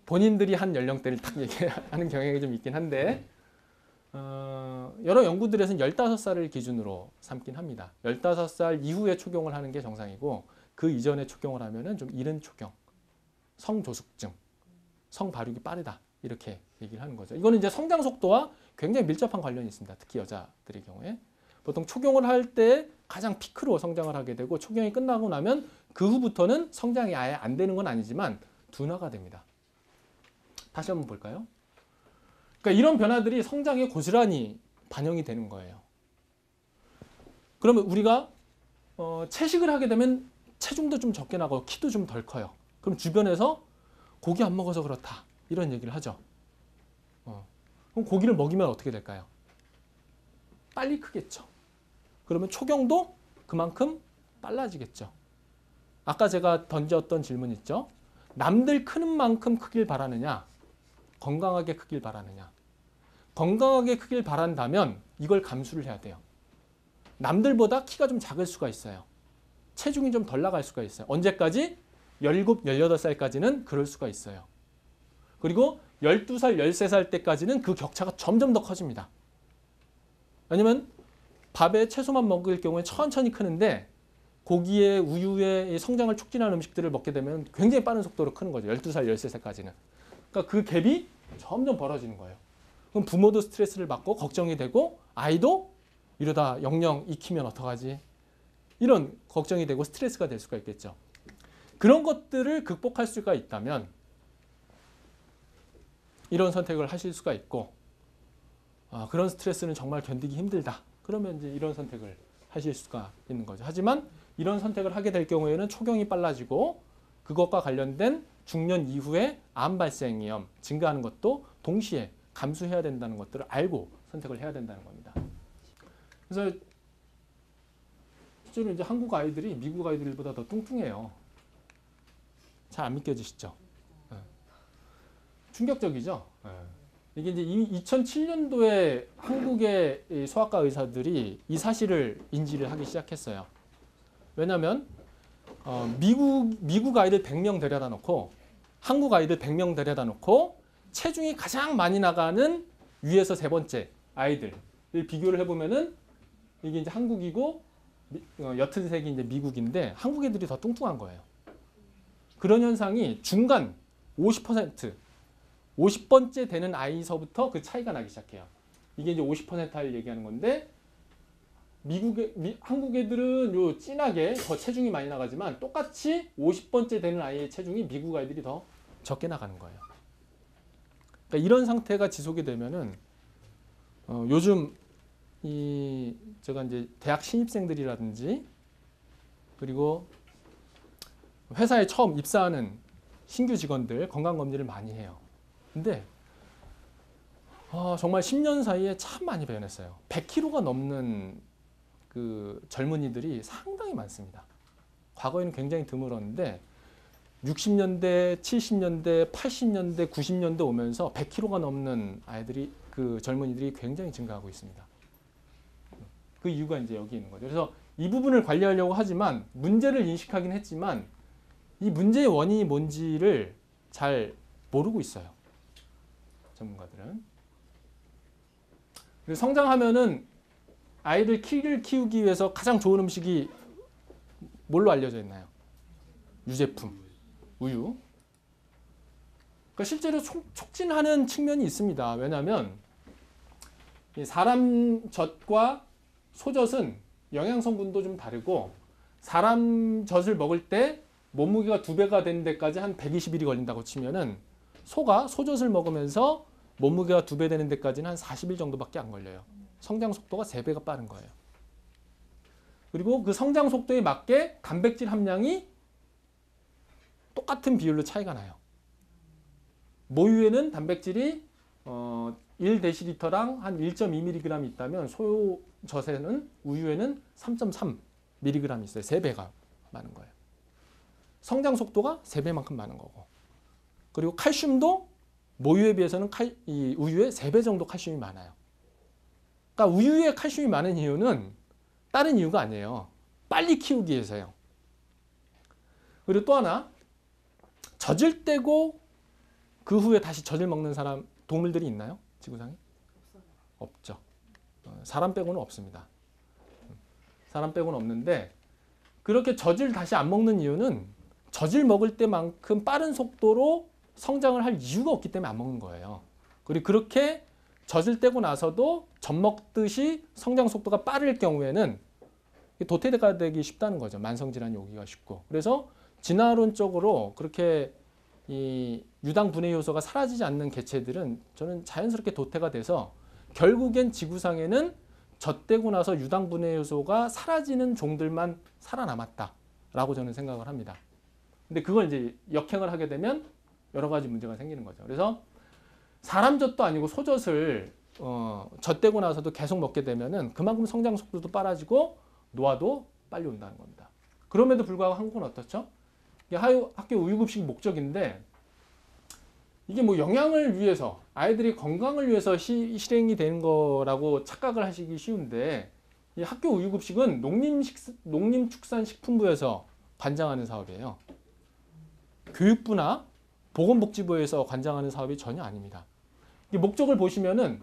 Speaker 1: 본인들이 한 연령대를 딱 얘기하는 경향이 좀 있긴 한데 여러 연구들에서는 15살을 기준으로 삼긴 합니다. 15살 이후에 초경을 하는 게 정상이고 그 이전에 초경을 하면은 좀 이른 초경, 성조숙증, 성발육이 빠르다 이렇게 얘기를 하는 거죠. 이거는 이제 성장 속도와 굉장히 밀접한 관련이 있습니다. 특히 여자들의 경우에 보통 초경을 할 때 가장 피크로 성장을 하게 되고 초경이 끝나고 나면 그 후부터는 성장이 아예 안 되는 건 아니지만 둔화가 됩니다. 다시 한번 볼까요? 그러니까 이런 변화들이 성장에 고스란히 반영이 되는 거예요. 그러면 우리가 채식을 하게 되면 체중도 좀 적게 나가고 키도 좀 덜 커요. 그럼 주변에서 고기 안 먹어서 그렇다 이런 얘기를 하죠. 그럼 고기를 먹이면 어떻게 될까요? 빨리 크겠죠. 그러면 초경도 그만큼 빨라지겠죠. 아까 제가 던졌던 질문 있죠. 남들 크는 만큼 크길 바라느냐, 건강하게 크길 바라느냐. 건강하게 크길 바란다면 이걸 감수를 해야 돼요. 남들보다 키가 좀 작을 수가 있어요. 체중이 좀 덜 나갈 수가 있어요. 언제까지? 17, 18살까지는 그럴 수가 있어요. 그리고 12살, 13살 때까지는 그 격차가 점점 더 커집니다. 왜냐면 밥에 채소만 먹을 경우에 천천히 크는데 고기에 우유에 성장을 촉진하는 음식들을 먹게 되면 굉장히 빠른 속도로 크는 거죠. 12살, 13살까지는. 그러니까 그 갭이 점점 벌어지는 거예요. 그럼 부모도 스트레스를 받고 걱정이 되고 아이도 이러다 영영 익히면 어떡하지? 이런 걱정이 되고 스트레스가 될 수가 있겠죠. 그런 것들을 극복할 수가 있다면 이런 선택을 하실 수가 있고 그런 스트레스는 정말 견디기 힘들다. 그러면 이제 이런 선택을 하실 수가 있는 거죠. 하지만 이런 선택을 하게 될 경우에는 초경이 빨라지고 그것과 관련된 중년 이후에 암 발생 위험 증가하는 것도 동시에 감수해야 된다는 것들을 알고 선택을 해야 된다는 겁니다. 그래서 실제로 이제 한국 아이들이 미국 아이들보다 더 뚱뚱해요. 잘 안 믿겨지시죠? 충격적이죠? 이게 이제 2007년도에 한국의 소아과 의사들이 이 사실을 인지를 하기 시작했어요. 왜냐하면 미국 아이들 100명 데려다 놓고 한국 아이들 100명 데려다 놓고 체중이 가장 많이 나가는 위에서 세 번째 아이들을 비교를 해보면은 이게 이제 한국이고 옅은 색이 이제 미국인데 한국 애들이 더 뚱뚱한 거예요. 그런 현상이 중간 50번째 되는 아이서부터 그 차이가 나기 시작해요. 이게 이제 50%를 얘기하는 건데 한국 애들은 요 진하게 더 체중이 많이 나가지만 똑같이 50번째 되는 아이의 체중이 미국 아이들이 더 적게 나가는 거예요. 그러니까 이런 상태가 지속이 되면은 요즘 제가 이제 대학 신입생들이라든지 그리고 회사에 처음 입사하는 신규 직원들 건강검진을 많이 해요. 근데 정말 10년 사이에 참 많이 변했어요. 100kg가 넘는 그 젊은이들이 상당히 많습니다. 과거에는 굉장히 드물었는데 60년대, 70년대, 80년대, 90년대 오면서 100kg가 넘는 아이들이 그 젊은이들이 굉장히 증가하고 있습니다. 그 이유가 이제 여기 있는 거죠. 그래서 이 부분을 관리하려고 하지만 문제를 인식하긴 했지만 이 문제의 원인이 뭔지를 잘 모르고 있어요. 전문가들은. 그리고 성장하면은 아이를 키우기 위해서 가장 좋은 음식이 뭘로 알려져 있나요? 유제품, 우유. 그러니까 실제로 촉진하는 측면이 있습니다. 왜냐하면 이 사람 젖과 소젖은 영양 성분도 좀 다르고 사람 젖을 먹을 때 몸무게가 2배가 되는 데까지 한 120일이 걸린다고 치면은 소가 소젖을 먹으면서 몸무게가 2배 되는 데까지는 한 40일 정도밖에 안 걸려요. 성장 속도가 3배가 빠른 거예요. 그리고 그 성장 속도에 맞게 단백질 함량이 똑같은 비율로 차이가 나요. 모유에는 단백질이 1dl랑 한 1.2mg 있다면 소젖에는 우유에는 3.3mg 있어요. 3배가 많은 거예요. 성장 속도가 3배만큼 많은 거고. 그리고 칼슘도 모유에 비해서는 이 우유에 3배 정도 칼슘이 많아요. 그러니까 우유에 칼슘이 많은 이유는 다른 이유가 아니에요. 빨리 키우기 위해서요. 그리고 또 하나, 젖을 떼고 그 후에 다시 젖을 먹는 사람, 동물들이 있나요? 지구상에? 없죠. 사람 빼고는 없습니다. 사람 빼고는 없는데 그렇게 젖을 다시 안 먹는 이유는 젖을 먹을 때만큼 빠른 속도로 성장을 할 이유가 없기 때문에 안 먹는 거예요. 그리고 그렇게 젖을 떼고 나서도 젖 먹듯이 성장 속도가 빠를 경우에는 도태가 되기 쉽다는 거죠. 만성질환이 오기가 쉽고. 그래서 진화론적으로 그렇게 이 유당 분해 효소가 사라지지 않는 개체들은 저는 자연스럽게 도태가 돼서 결국엔 지구상에는 젖대고 나서 유당 분해 효소가 사라지는 종들만 살아남았다라고 저는 생각을 합니다. 근데 그걸 이제 역행을 하게 되면 여러 가지 문제가 생기는 거죠. 그래서 사람 젖도 아니고 소젖을 젖대고 나서도 계속 먹게 되면은 그만큼 성장 속도도 빨라지고 노화도 빨리 온다는 겁니다. 그럼에도 불구하고 한국은 어떻죠? 이게 학교 우유급식이 목적인데 이게 뭐 영양을 위해서 아이들이 건강을 위해서 실행이 되는 거라고 착각을 하시기 쉬운데 이 학교 우유급식은 농림축산식품부에서 관장하는 사업이에요. 교육부나 보건복지부에서 관장하는 사업이 전혀 아닙니다. 이 목적을 보시면은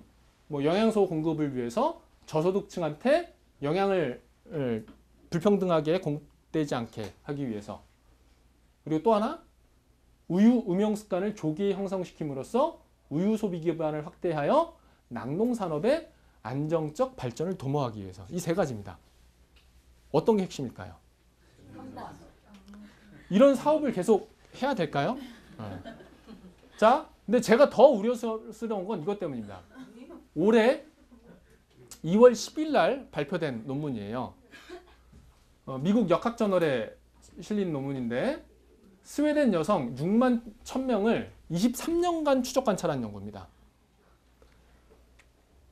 Speaker 1: 뭐 영양소 공급을 위해서 저소득층한테 영양을 불평등하게 공급되지 않게 하기 위해서, 그리고 또 하나 우유 음용 습관을 조기에 형성시킴으로써 우유 소비 기반을 확대하여 낙농산업의 안정적 발전을 도모하기 위해서. 이 세 가지입니다. 어떤 게 핵심일까요? 이런 사업을 계속 해야 될까요? 자, 근데 제가 더 우려스러운 건 이것 때문입니다. 올해 2월 10일 날 발표된 논문이에요. 미국 역학저널에 실린 논문인데 스웨덴 여성 6만 1000명을 23년간 추적 관찰한 연구입니다.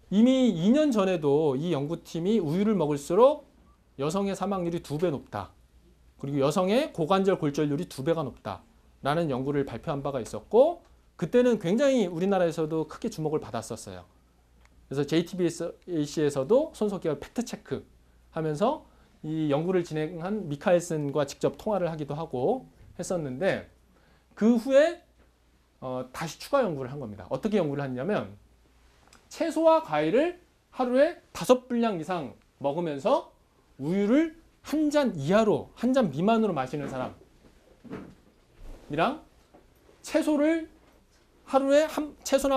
Speaker 1: 이미 2년 전에도 이 연구팀이 우유를 먹을수록 여성의 사망률이 2배 높다. 그리고 여성의 고관절 골절률이 2배가 높다라는 연구를 발표한 바가 있었고 그때는 굉장히 우리나라에서도 크게 주목을 받았었어요. 그래서 JTBC에서도 손석희가 팩트체크 하면서 이 연구를 진행한 미카엘슨과 직접 통화를 하기도 하고 했었는데 그 후에 다시 추가 연구를 한 겁니다. 어떻게 연구를 했냐면 채소와 과일을 하루에 5분량 이상 먹으면서 우유를 한 잔 이하로, 한 잔 미만으로 마시는 사람이랑 채소나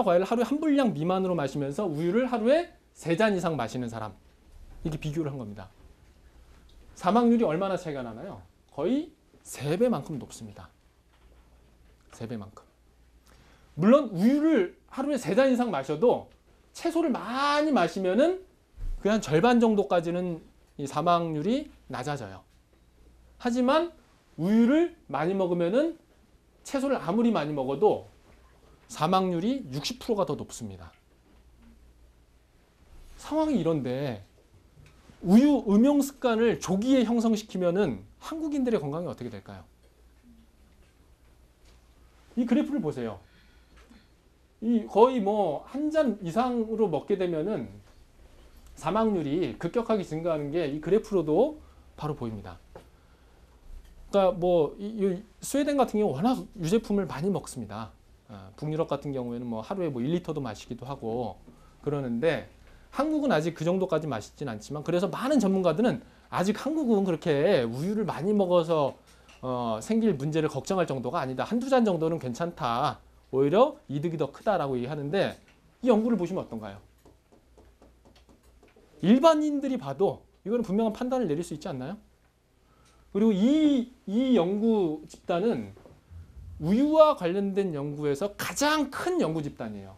Speaker 1: 과일을 하루에 한 분량 미만으로 마시면서 우유를 하루에 3잔 이상 마시는 사람, 이렇게 비교를 한 겁니다. 사망률이 얼마나 차이가 나나요? 거의 3배만큼 높습니다. 3배만큼. 물론 우유를 하루에 3잔 이상 마셔도 채소를 많이 마시면은 그 한 절반 정도까지는 이 사망률이 낮아져요. 하지만 우유를 많이 먹으면은 채소를 아무리 많이 먹어도 사망률이 60%가 더 높습니다. 상황이 이런데 우유 음용 습관을 조기에 형성시키면은 한국인들의 건강이 어떻게 될까요? 이 그래프를 보세요. 이 거의 뭐 한 잔 이상으로 먹게 되면은 사망률이 급격하게 증가하는 게 이 그래프로도 바로 보입니다. 그러니까 뭐 이 스웨덴 같은 경우 워낙 유제품을 많이 먹습니다. 북유럽 같은 경우에는 뭐 하루에 뭐 1리터도 마시기도 하고 그러는데 한국은 아직 그 정도까지 마시진 않지만 그래서 많은 전문가들은 아직 한국은 그렇게 우유를 많이 먹어서 생길 문제를 걱정할 정도가 아니다. 한두 잔 정도는 괜찮다. 오히려 이득이 더 크다라고 얘기하는데 이 연구를 보시면 어떤가요? 일반인들이 봐도 이거는 분명한 판단을 내릴 수 있지 않나요? 그리고 이 연구 집단은 우유와 관련된 연구에서 가장 큰 연구 집단이에요.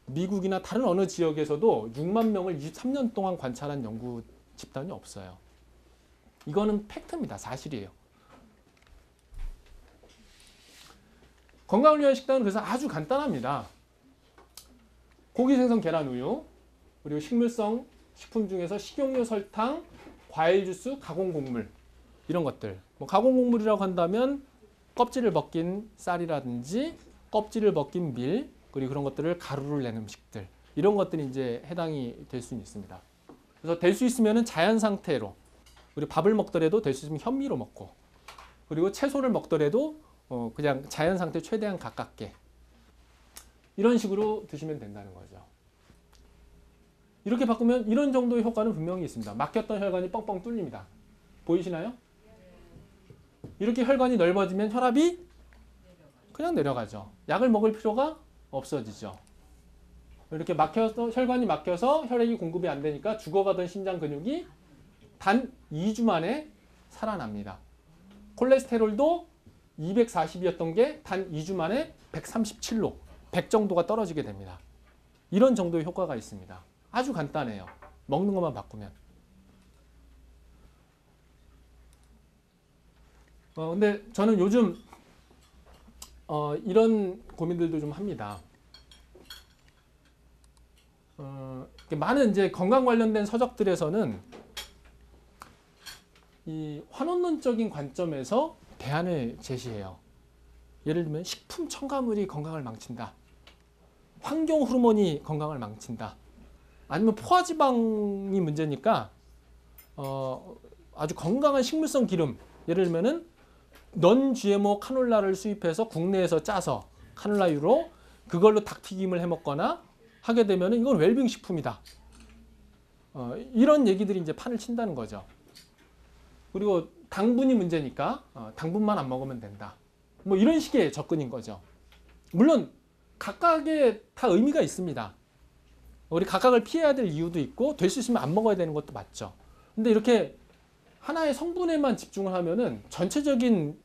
Speaker 1: 미국이나 다른 어느 지역에서도 6만 명을 23년 동안 관찰한 연구 집단이 없어요. 이거는 팩트입니다. 사실이에요. 건강을 위한 식단은 그래서 아주 간단합니다. 고기, 생선, 계란, 우유, 그리고 식물성 식품 중에서 식용유, 설탕, 과일 주스, 가공곡물 이런 것들. 뭐 가공곡물이라고 한다면 껍질을 벗긴 쌀이라든지 껍질을 벗긴 밀, 그리고 그런 것들을 가루를 낸 음식들 이런 것들이 이제 해당이 될 수 있습니다. 그래서 될 수 있으면은 자연 상태로 그리고 밥을 먹더라도 될 수 있으면 현미로 먹고 그리고 채소를 먹더라도 그냥 자연 상태 최대한 가깝게 이런 식으로 드시면 된다는 거죠. 이렇게 바꾸면 이런 정도의 효과는 분명히 있습니다. 막혔던 혈관이 뻥뻥 뚫립니다. 보이시나요? 이렇게 혈관이 넓어지면 혈압이 그냥 내려가죠. 약을 먹을 필요가 없어지죠. 이렇게 막혀서 혈관이 막혀서 혈액이 공급이 안 되니까 죽어가던 심장 근육이 단 2주 만에 살아납니다. 콜레스테롤도 240이었던 게 단 2주 만에 137로 100 정도가 떨어지게 됩니다. 이런 정도의 효과가 있습니다. 아주 간단해요. 먹는 것만 바꾸면. 근데 저는 요즘 이런 고민들도 좀 합니다. 많은 이제 건강 관련된 서적들에서는 이 환원론적인 관점에서 대안을 제시해요. 예를 들면 식품 첨가물이 건강을 망친다. 환경 호르몬이 건강을 망친다. 아니면 포화지방이 문제니까 아주 건강한 식물성 기름 예를 들면은 넌 GMO 카놀라를 수입해서 국내에서 짜서 카놀라유로 그걸로 닭튀김을 해 먹거나 하게 되면은 이건 웰빙 식품이다. 이런 얘기들이 이제 판을 친다는 거죠. 그리고 당분이 문제니까 당분만 안 먹으면 된다. 뭐 이런 식의 접근인 거죠. 물론 각각의 다 의미가 있습니다. 우리 각각을 피해야 될 이유도 있고 될 수 있으면 안 먹어야 되는 것도 맞죠. 근데 이렇게 하나의 성분에만 집중을 하면은 전체적인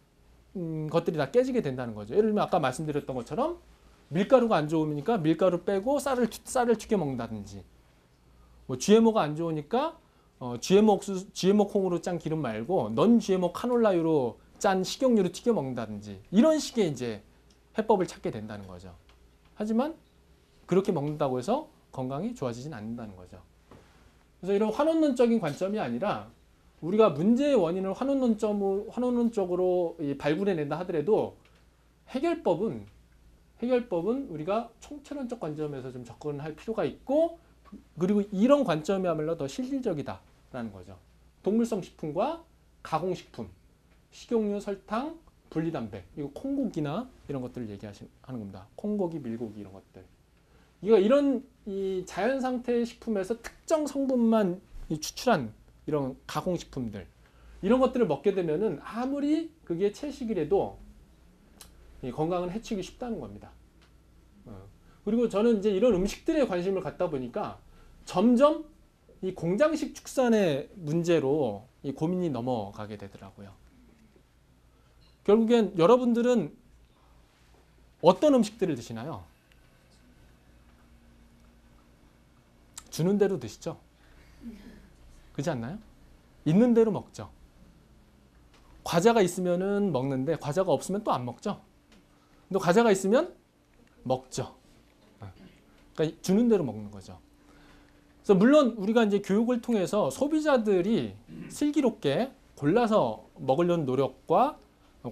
Speaker 1: 것들이 다 깨지게 된다는 거죠. 예를 들면 아까 말씀드렸던 것처럼 밀가루가 안 좋으니까 밀가루 빼고 쌀을 튀겨 먹는다든지 뭐 GMO가 안 좋으니까 GMO 콩으로 짠 기름 말고 넌 GMO 카놀라유로 짠 식용유로 튀겨 먹는다든지 이런 식의 이제 해법을 찾게 된다는 거죠. 하지만 그렇게 먹는다고 해서 건강이 좋아지진 않는다는 거죠. 그래서 이런 환원론적인 관점이 아니라 우리가 문제의 원인을 환원론적으로 발굴해낸다 하더라도 해결법은 우리가 총체론적 관점에서 좀 접근할 필요가 있고 그리고 이런 관점이야말로 더 실질적이다라는 거죠. 동물성 식품과 가공식품, 식용유, 설탕, 분리단백, 이거 콩고기나 이런 것들을 얘기하는 겁니다. 콩고기, 밀고기 이런 것들. 이런 이 자연 상태의 식품에서 특정 성분만 추출한 이런 가공식품들 이런 것들을 먹게 되면은 아무리 그게 채식이라도 건강은 해치기 쉽다는 겁니다. 그리고 저는 이제 이런 음식들에 관심을 갖다 보니까 점점 이 공장식 축산의 문제로 이 고민이 넘어가게 되더라고요. 결국엔 여러분들은 어떤 음식들을 드시나요? 주는 대로 드시죠? 그렇지 않나요? 있는 대로 먹죠. 과자가 있으면은 먹는데 과자가 없으면 또 안 먹죠. 근데 과자가 있으면 먹죠. 그러니까 주는 대로 먹는 거죠. 그래서 물론 우리가 이제 교육을 통해서 소비자들이 슬기롭게 골라서 먹으려는 노력과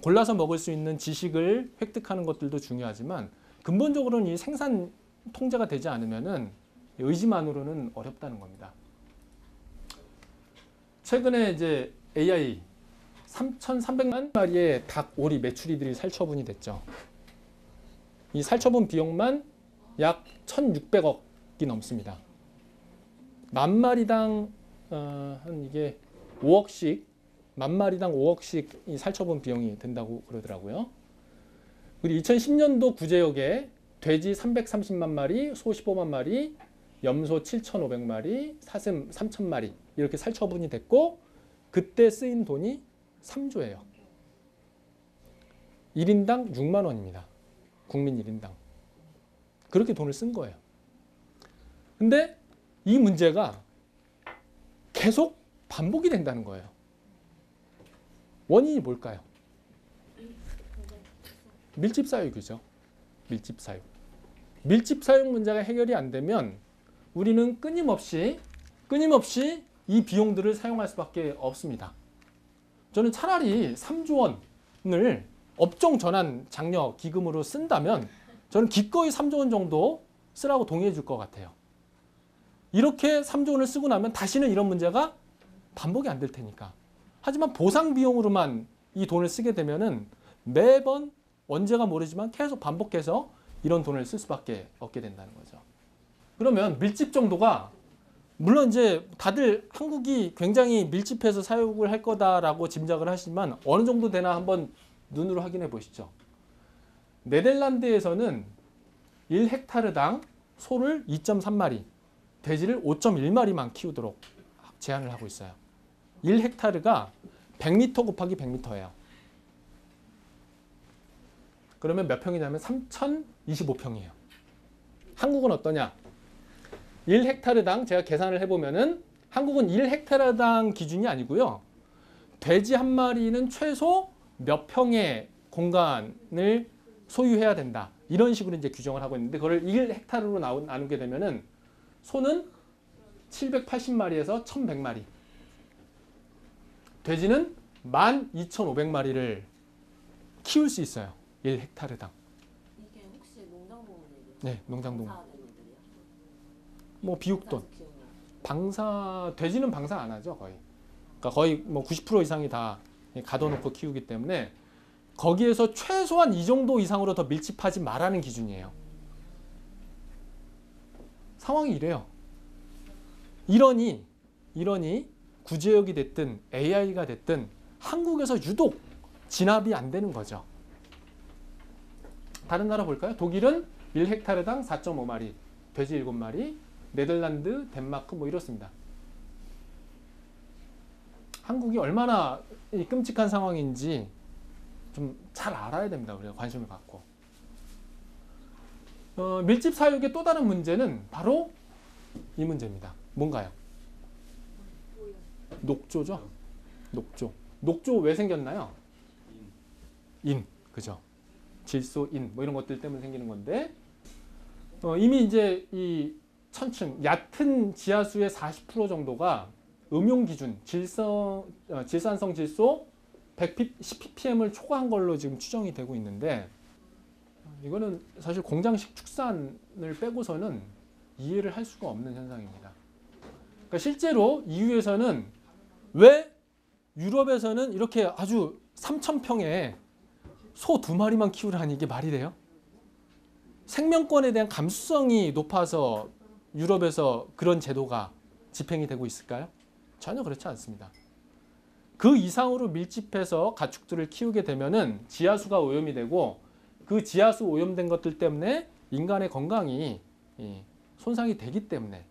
Speaker 1: 골라서 먹을 수 있는 지식을 획득하는 것들도 중요하지만 근본적으로는 이 생산 통제가 되지 않으면은 의지만으로는 어렵다는 겁니다. 최근에 이제 AI 3,300만 마리의 닭, 오리, 메추리들이 살처분이 됐죠. 이 살처분 비용만 약 1,600억이 넘습니다. 만 마리당 한 이게 5억씩, 만 마리당 5억씩 이 살처분 비용이 된다고 그러더라고요. 그리고 2010년도 구제역에 돼지 330만 마리, 소 15만 마리, 염소 7,500마리, 사슴 3,000마리 이렇게 살처분이 됐고 그때 쓰인 돈이 3조예요. 1인당 6만 원입니다. 국민 1인당. 그렇게 돈을 쓴 거예요. 근데 이 문제가 계속 반복이 된다는 거예요. 원인이 뭘까요? 밀집 사육이죠. 밀집 사육. 밀집 사육 문제가 해결이 안 되면 우리는 끊임없이 이 비용들을 사용할 수밖에 없습니다. 저는 차라리 3조 원을 업종 전환 장려 기금으로 쓴다면 저는 기꺼이 3조 원 정도 쓰라고 동의해 줄 것 같아요. 이렇게 3조 원을 쓰고 나면 다시는 이런 문제가 반복이 안 될 테니까. 하지만 보상 비용으로만 이 돈을 쓰게 되면은 매번 언제가 모르지만 계속 반복해서 이런 돈을 쓸 수밖에 없게 된다는 거죠. 그러면 밀집 정도가 물론 이제 다들 한국이 굉장히 밀집해서 사육을 할 거다라고 짐작을 하시지만 어느 정도 되나 한번 눈으로 확인해 보시죠. 네덜란드에서는 1헥타르당 소를 2.3마리, 돼지를 5.1마리만 키우도록 제한을 하고 있어요. 1헥타르가 100m 곱하기 100m예요. 그러면 몇 평이냐면 3,025평이에요. 한국은 어떠냐? 1헥타르당 제가 계산을 해보면은 한국은 1헥타르당 기준이 아니고요. 돼지 한 마리는 최소 몇 평의 공간을 소유해야 된다. 이런 식으로 이제 규정을 하고 있는데 그걸 1헥타르로 나누게 되면은 소는 780마리에서 1,100마리. 돼지는 12,500마리를 키울 수 있어요. 1헥타르당.
Speaker 2: 이게 혹시 농장동물 얘기예요?
Speaker 1: 네, 농장동.
Speaker 2: 방사되는
Speaker 1: 뭐 비육돈.
Speaker 2: 애들이요?
Speaker 1: 방사 돼지는 방사 안 하죠, 거의. 그러니까 거의 뭐 90% 이상이 다 가둬놓고 키우기 때문에 거기에서 최소한 이 정도 이상으로 더 밀집하지 말라는 기준이에요. 상황이 이래요. 이러니 구제역이 됐든 AI가 됐든 한국에서 유독 진압이 안 되는 거죠. 다른 나라 볼까요? 독일은 1헥타르당 4.5마리, 돼지 7마리, 네덜란드, 덴마크 뭐 이렇습니다. 한국이 얼마나 이 끔찍한 상황인지 좀 잘 알아야 됩니다. 우리가 관심을 갖고. 밀집 사육의 또 다른 문제는 바로 이 문제입니다. 뭔가요? 녹조죠? 녹조. 녹조 왜 생겼나요? 인, 그죠? 질소, 인, 뭐 이런 것들 때문에 생기는 건데 이미 이제 이 천층, 얕은 지하수의 40% 정도가 음용 기준, 질산성 질소 110ppm을 초과한 걸로 지금 추정이 되고 있는데 이거는 사실 공장식 축산을 빼고서는 이해를 할 수가 없는 현상입니다. 그러니까 실제로 EU에서는 왜 유럽에서는 이렇게 아주 3,000평에 소 2마리만 키우라니 이게 말이 돼요? 생명권에 대한 감수성이 높아서 유럽에서 그런 제도가 집행이 되고 있을까요? 전혀 그렇지 않습니다. 그 이상으로 밀집해서 가축들을 키우게 되면은 지하수가 오염이 되고 그 지하수 오염된 것들 때문에 인간의 건강이 손상이 되기 때문에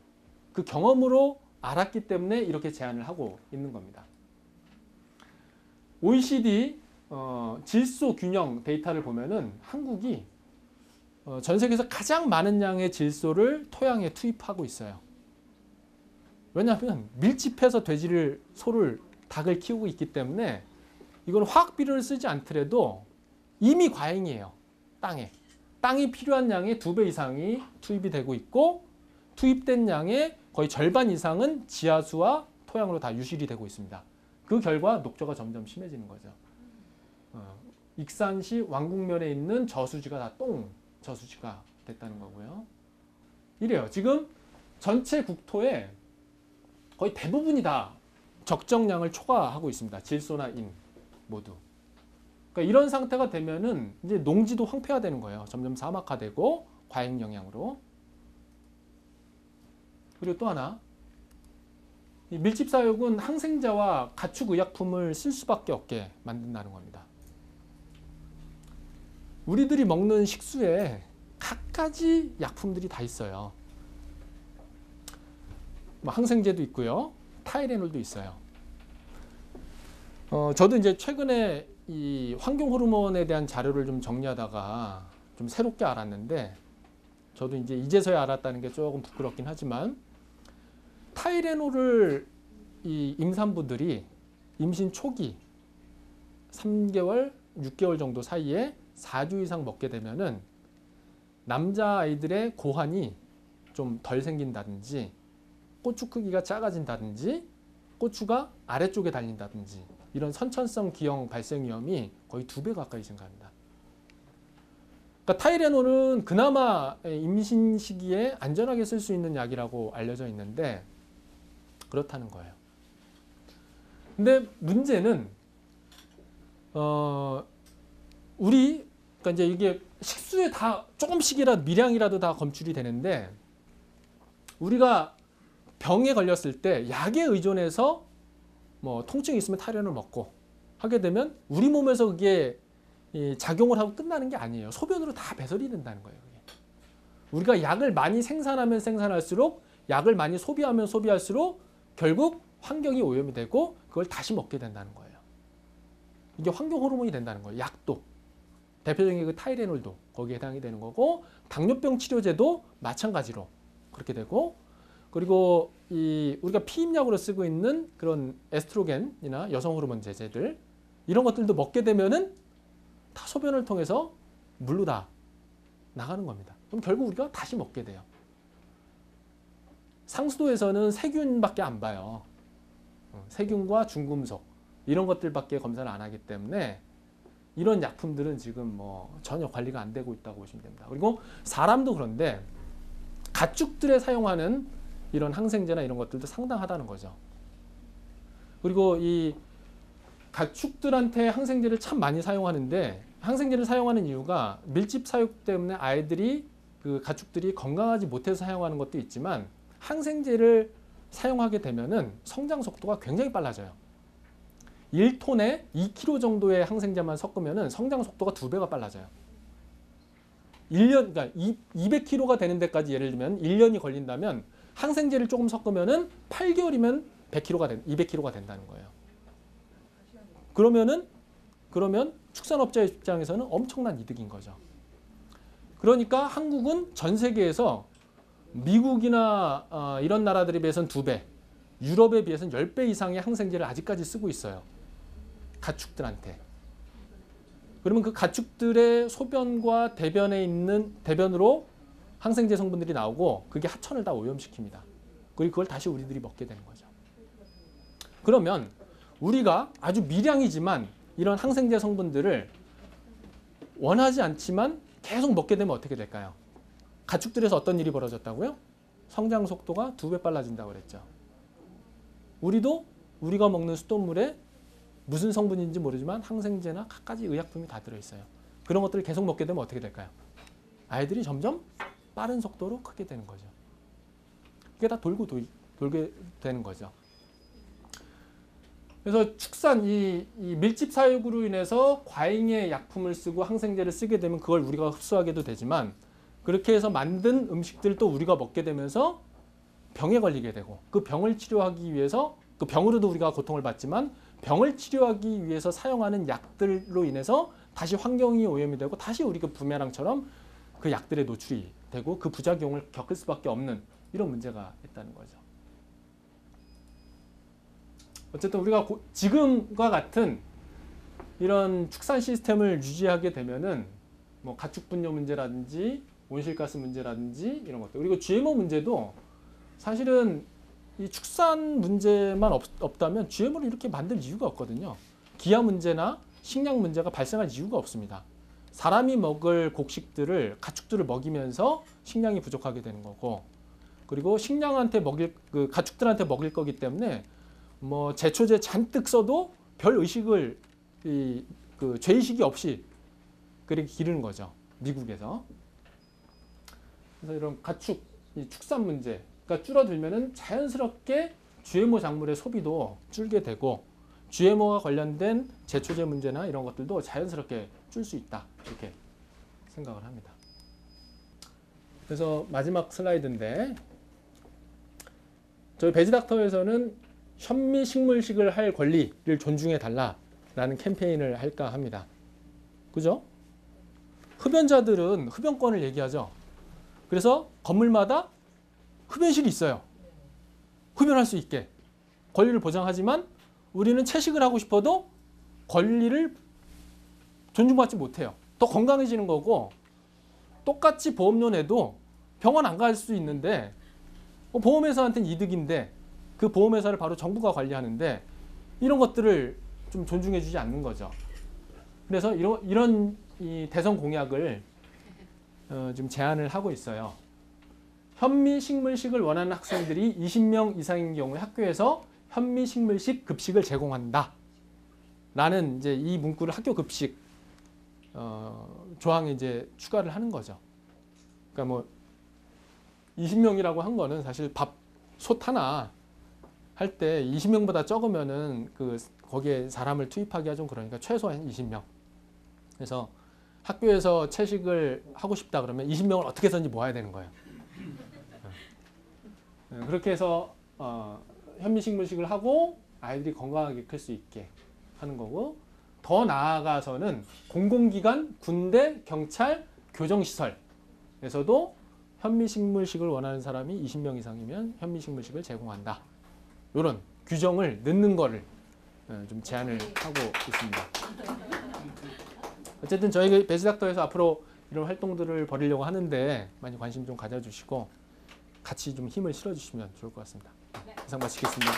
Speaker 1: 그 경험으로 알았기 때문에 이렇게 제한을 하고 있는 겁니다. OECD 질소 균형 데이터를 보면은 한국이 전 세계에서 가장 많은 양의 질소를 토양에 투입하고 있어요. 왜냐하면 밀집해서 돼지를, 소를, 닭을 키우고 있기 때문에 이건 화학 비료를 쓰지 않더라도 이미 과잉이에요. 땅이 필요한 양의 2배 이상이 투입이 되고 있고 투입된 양의 거의 절반 이상은 지하수와 토양으로 다 유실이 되고 있습니다. 그 결과 녹조가 점점 심해지는 거죠. 익산시 왕국면에 있는 저수지가 다 똥 저수지가 됐다는 거고요. 이래요. 지금 전체 국토에 거의 대부분이 다 적정량을 초과하고 있습니다. 질소나 인 모두. 그러니까 그러니까 이런 상태가 되면은 이제 농지도 황폐화되는 거예요. 점점 사막화되고 과잉 영향으로. 그리고 또 하나, 이 밀집 사육은 항생제와 가축 의약품을 쓸 수밖에 없게 만든다는 겁니다. 우리들이 먹는 식수에 갖가지 약품들이 다 있어요. 뭐 항생제도 있고요, 타이레놀도 있어요. 저도 이제 최근에 이 환경 호르몬에 대한 자료를 좀 정리하다가 좀 새롭게 알았는데, 저도 이제 이제서야 알았다는 게 조금 부끄럽긴 하지만, 타이레놀을 이 임산부들이 임신 초기 3개월, 6개월 정도 사이에 4주 이상 먹게 되면은 남자아이들의 고환이 좀 덜 생긴다든지, 꼬추 크기가 작아진다든지, 꼬추가 아래쪽에 달린다든지, 이런 선천성 기형 발생 위험이 거의 2배 가까이 증가합니다. 그러니까 타이레놀은 그나마 임신 시기에 안전하게 쓸 수 있는 약이라고 알려져 있는데 그렇다는 거예요. 근데 문제는 그러니까 이제 이게 식수에 다 조금씩이라도 미량이라도 다 검출이 되는데, 우리가 병에 걸렸을 때 약에 의존해서 뭐 통증이 있으면 타이레놀 먹고 하게 되면 우리 몸에서 그게 작용을 하고 끝나는 게 아니에요. 소변으로 다 배설이 된다는 거예요. 그게. 우리가 약을 많이 생산하면 생산할수록, 약을 많이 소비하면 소비할수록 결국 환경이 오염이 되고 그걸 다시 먹게 된다는 거예요. 이게 환경 호르몬이 된다는 거예요. 약도. 대표적인 그 타이레놀도 거기에 해당이 되는 거고, 당뇨병 치료제도 마찬가지로 그렇게 되고, 그리고 우리가 피임약으로 쓰고 있는 그런 에스트로겐이나 여성 호르몬 제제들, 이런 것들도 먹게 되면은 다 소변을 통해서 물로 다 나가는 겁니다. 그럼 결국 우리가 다시 먹게 돼요. 상수도에서는 세균밖에 안 봐요. 세균과 중금속 이런 것들밖에 검사를 안 하기 때문에 이런 약품들은 지금 뭐 전혀 관리가 안 되고 있다고 보시면 됩니다. 그리고 사람도 그런데 가축들에 사용하는 이런 항생제나 이런 것들도 상당하다는 거죠. 그리고 이 가축들한테 항생제를 참 많이 사용하는데, 항생제를 사용하는 이유가 밀집 사육 때문에 아이들이, 그 가축들이 건강하지 못해서 사용하는 것도 있지만, 항생제를 사용하게 되면은 성장 속도가 굉장히 빨라져요. 1톤에 2kg 정도의 항생제만 섞으면은 성장 속도가 2배가 빨라져요. 1년, 그러니까 200kg가 되는 데까지 예를 들면 1년이 걸린다면, 항생제를 조금 섞으면은 8개월이면 200kg가 된다는 거예요. 그러면 축산업자 입장에서는 엄청난 이득인 거죠. 그러니까 한국은 전 세계에서 미국이나 이런 나라들에 비해서는 2배, 유럽에 비해서는 10배 이상의 항생제를 아직까지 쓰고 있어요. 가축들한테. 그러면 그 가축들의 소변과 대변으로 항생제 성분들이 나오고, 그게 하천을 다 오염시킵니다. 그리고 그걸 다시 우리들이 먹게 되는 거죠. 그러면 우리가 아주 미량이지만 이런 항생제 성분들을 원하지 않지만 계속 먹게 되면 어떻게 될까요? 가축들에서 어떤 일이 벌어졌다고요? 성장 속도가 2배 빨라진다고 그랬죠. 우리도 우리가 먹는 수돗물에 무슨 성분인지 모르지만 항생제나 갖가지 의약품이 다 들어있어요. 그런 것들을 계속 먹게 되면 어떻게 될까요? 아이들이 점점 빠른 속도로 크게 되는 거죠. 이게 다 돌게 되는 거죠. 그래서 축산, 이 밀집 사육으로 인해서 과잉의 약품을 쓰고 항생제를 쓰게 되면 그걸 우리가 흡수하게도 되지만, 그렇게 해서 만든 음식들도 우리가 먹게 되면서 병에 걸리게 되고, 그 병을 치료하기 위해서, 그 병으로도 우리가 고통을 받지만 병을 치료하기 위해서 사용하는 약들로 인해서 다시 환경이 오염이 되고 다시 우리가 부메랑처럼 그 약들에 노출이 되고 그 부작용을 겪을 수밖에 없는 이런 문제가 있다는 거죠. 어쨌든 우리가 지금과 같은 이런 축산 시스템을 유지하게 되면은 뭐 가축 분뇨 문제라든지 온실가스 문제라든지 이런 것들, 그리고 GMO 문제도 사실은 이 축산 문제만 없다면 GMO를 이렇게 만들 이유가 없거든요. 기아 문제나 식량 문제가 발생할 이유가 없습니다. 사람이 먹을 곡식들을 가축들을 먹이면서 식량이 부족하게 되는 거고, 그리고 식량한테 그 가축들한테 먹일 거기 때문에 뭐 제초제 잔뜩 써도 별 의식을 그 죄의식이 없이 그렇게 기르는 거죠. 미국에서. 그래서 이런 가축, 이 축산 문제가 줄어들면은 자연스럽게 GMO 작물의 소비도 줄게 되고 GMO가 관련된 제초제 문제나 이런 것들도 자연스럽게 줄 수 있다. 이렇게 생각을 합니다. 그래서 마지막 슬라이드인데 저희 베지닥터에서는 현미식물식을 할 권리를 존중해 달라라는 캠페인을 할까 합니다. 그죠? 흡연자들은 흡연권을 얘기하죠. 그래서 건물마다 흡연실이 있어요. 흡연할 수 있게 권리를 보장하지만 우리는 채식을 하고 싶어도 권리를 존중받지 못해요. 더 건강해지는 거고 똑같이 보험료 내도 병원 안 갈 수 있는데 보험회사한테는 이득인데 그 보험회사를 바로 정부가 관리하는데 이런 것들을 좀 존중해주지 않는 거죠. 그래서 이런 이 대선 공약을 좀 제안을 하고 있어요. 현미식물식을 원하는 학생들이 20명 이상인 경우에 학교에서 현미식물식 급식을 제공한다. 라는 이제 이 문구를 학교 급식 조항에 이제 추가를 하는 거죠. 그러니까 뭐 20명이라고 한 거는 사실 솥 하나 할 때 20명보다 적으면은 거기에 사람을 투입하기가 좀 그러니까 최소한 20명. 그래서 학교에서 채식을 하고 싶다 그러면 20명을 어떻게 해서든지 모아야 되는 거예요. 그렇게 해서 현미식물식을 하고 아이들이 건강하게 클 수 있게 하는 거고 더 나아가서는 공공기관, 군대, 경찰, 교정시설에서도 현미식물식을 원하는 사람이 20명 이상이면 현미식물식을 제공한다. 이런 규정을 넣는 거를 좀 제안을 하고 있습니다. 어쨌든 저희 베지닥터에서 앞으로 이런 활동들을 벌이려고 하는데 많이 관심 좀 가져주시고 같이 좀 힘을 실어주시면 좋을 것 같습니다. 이상 마치겠습니다.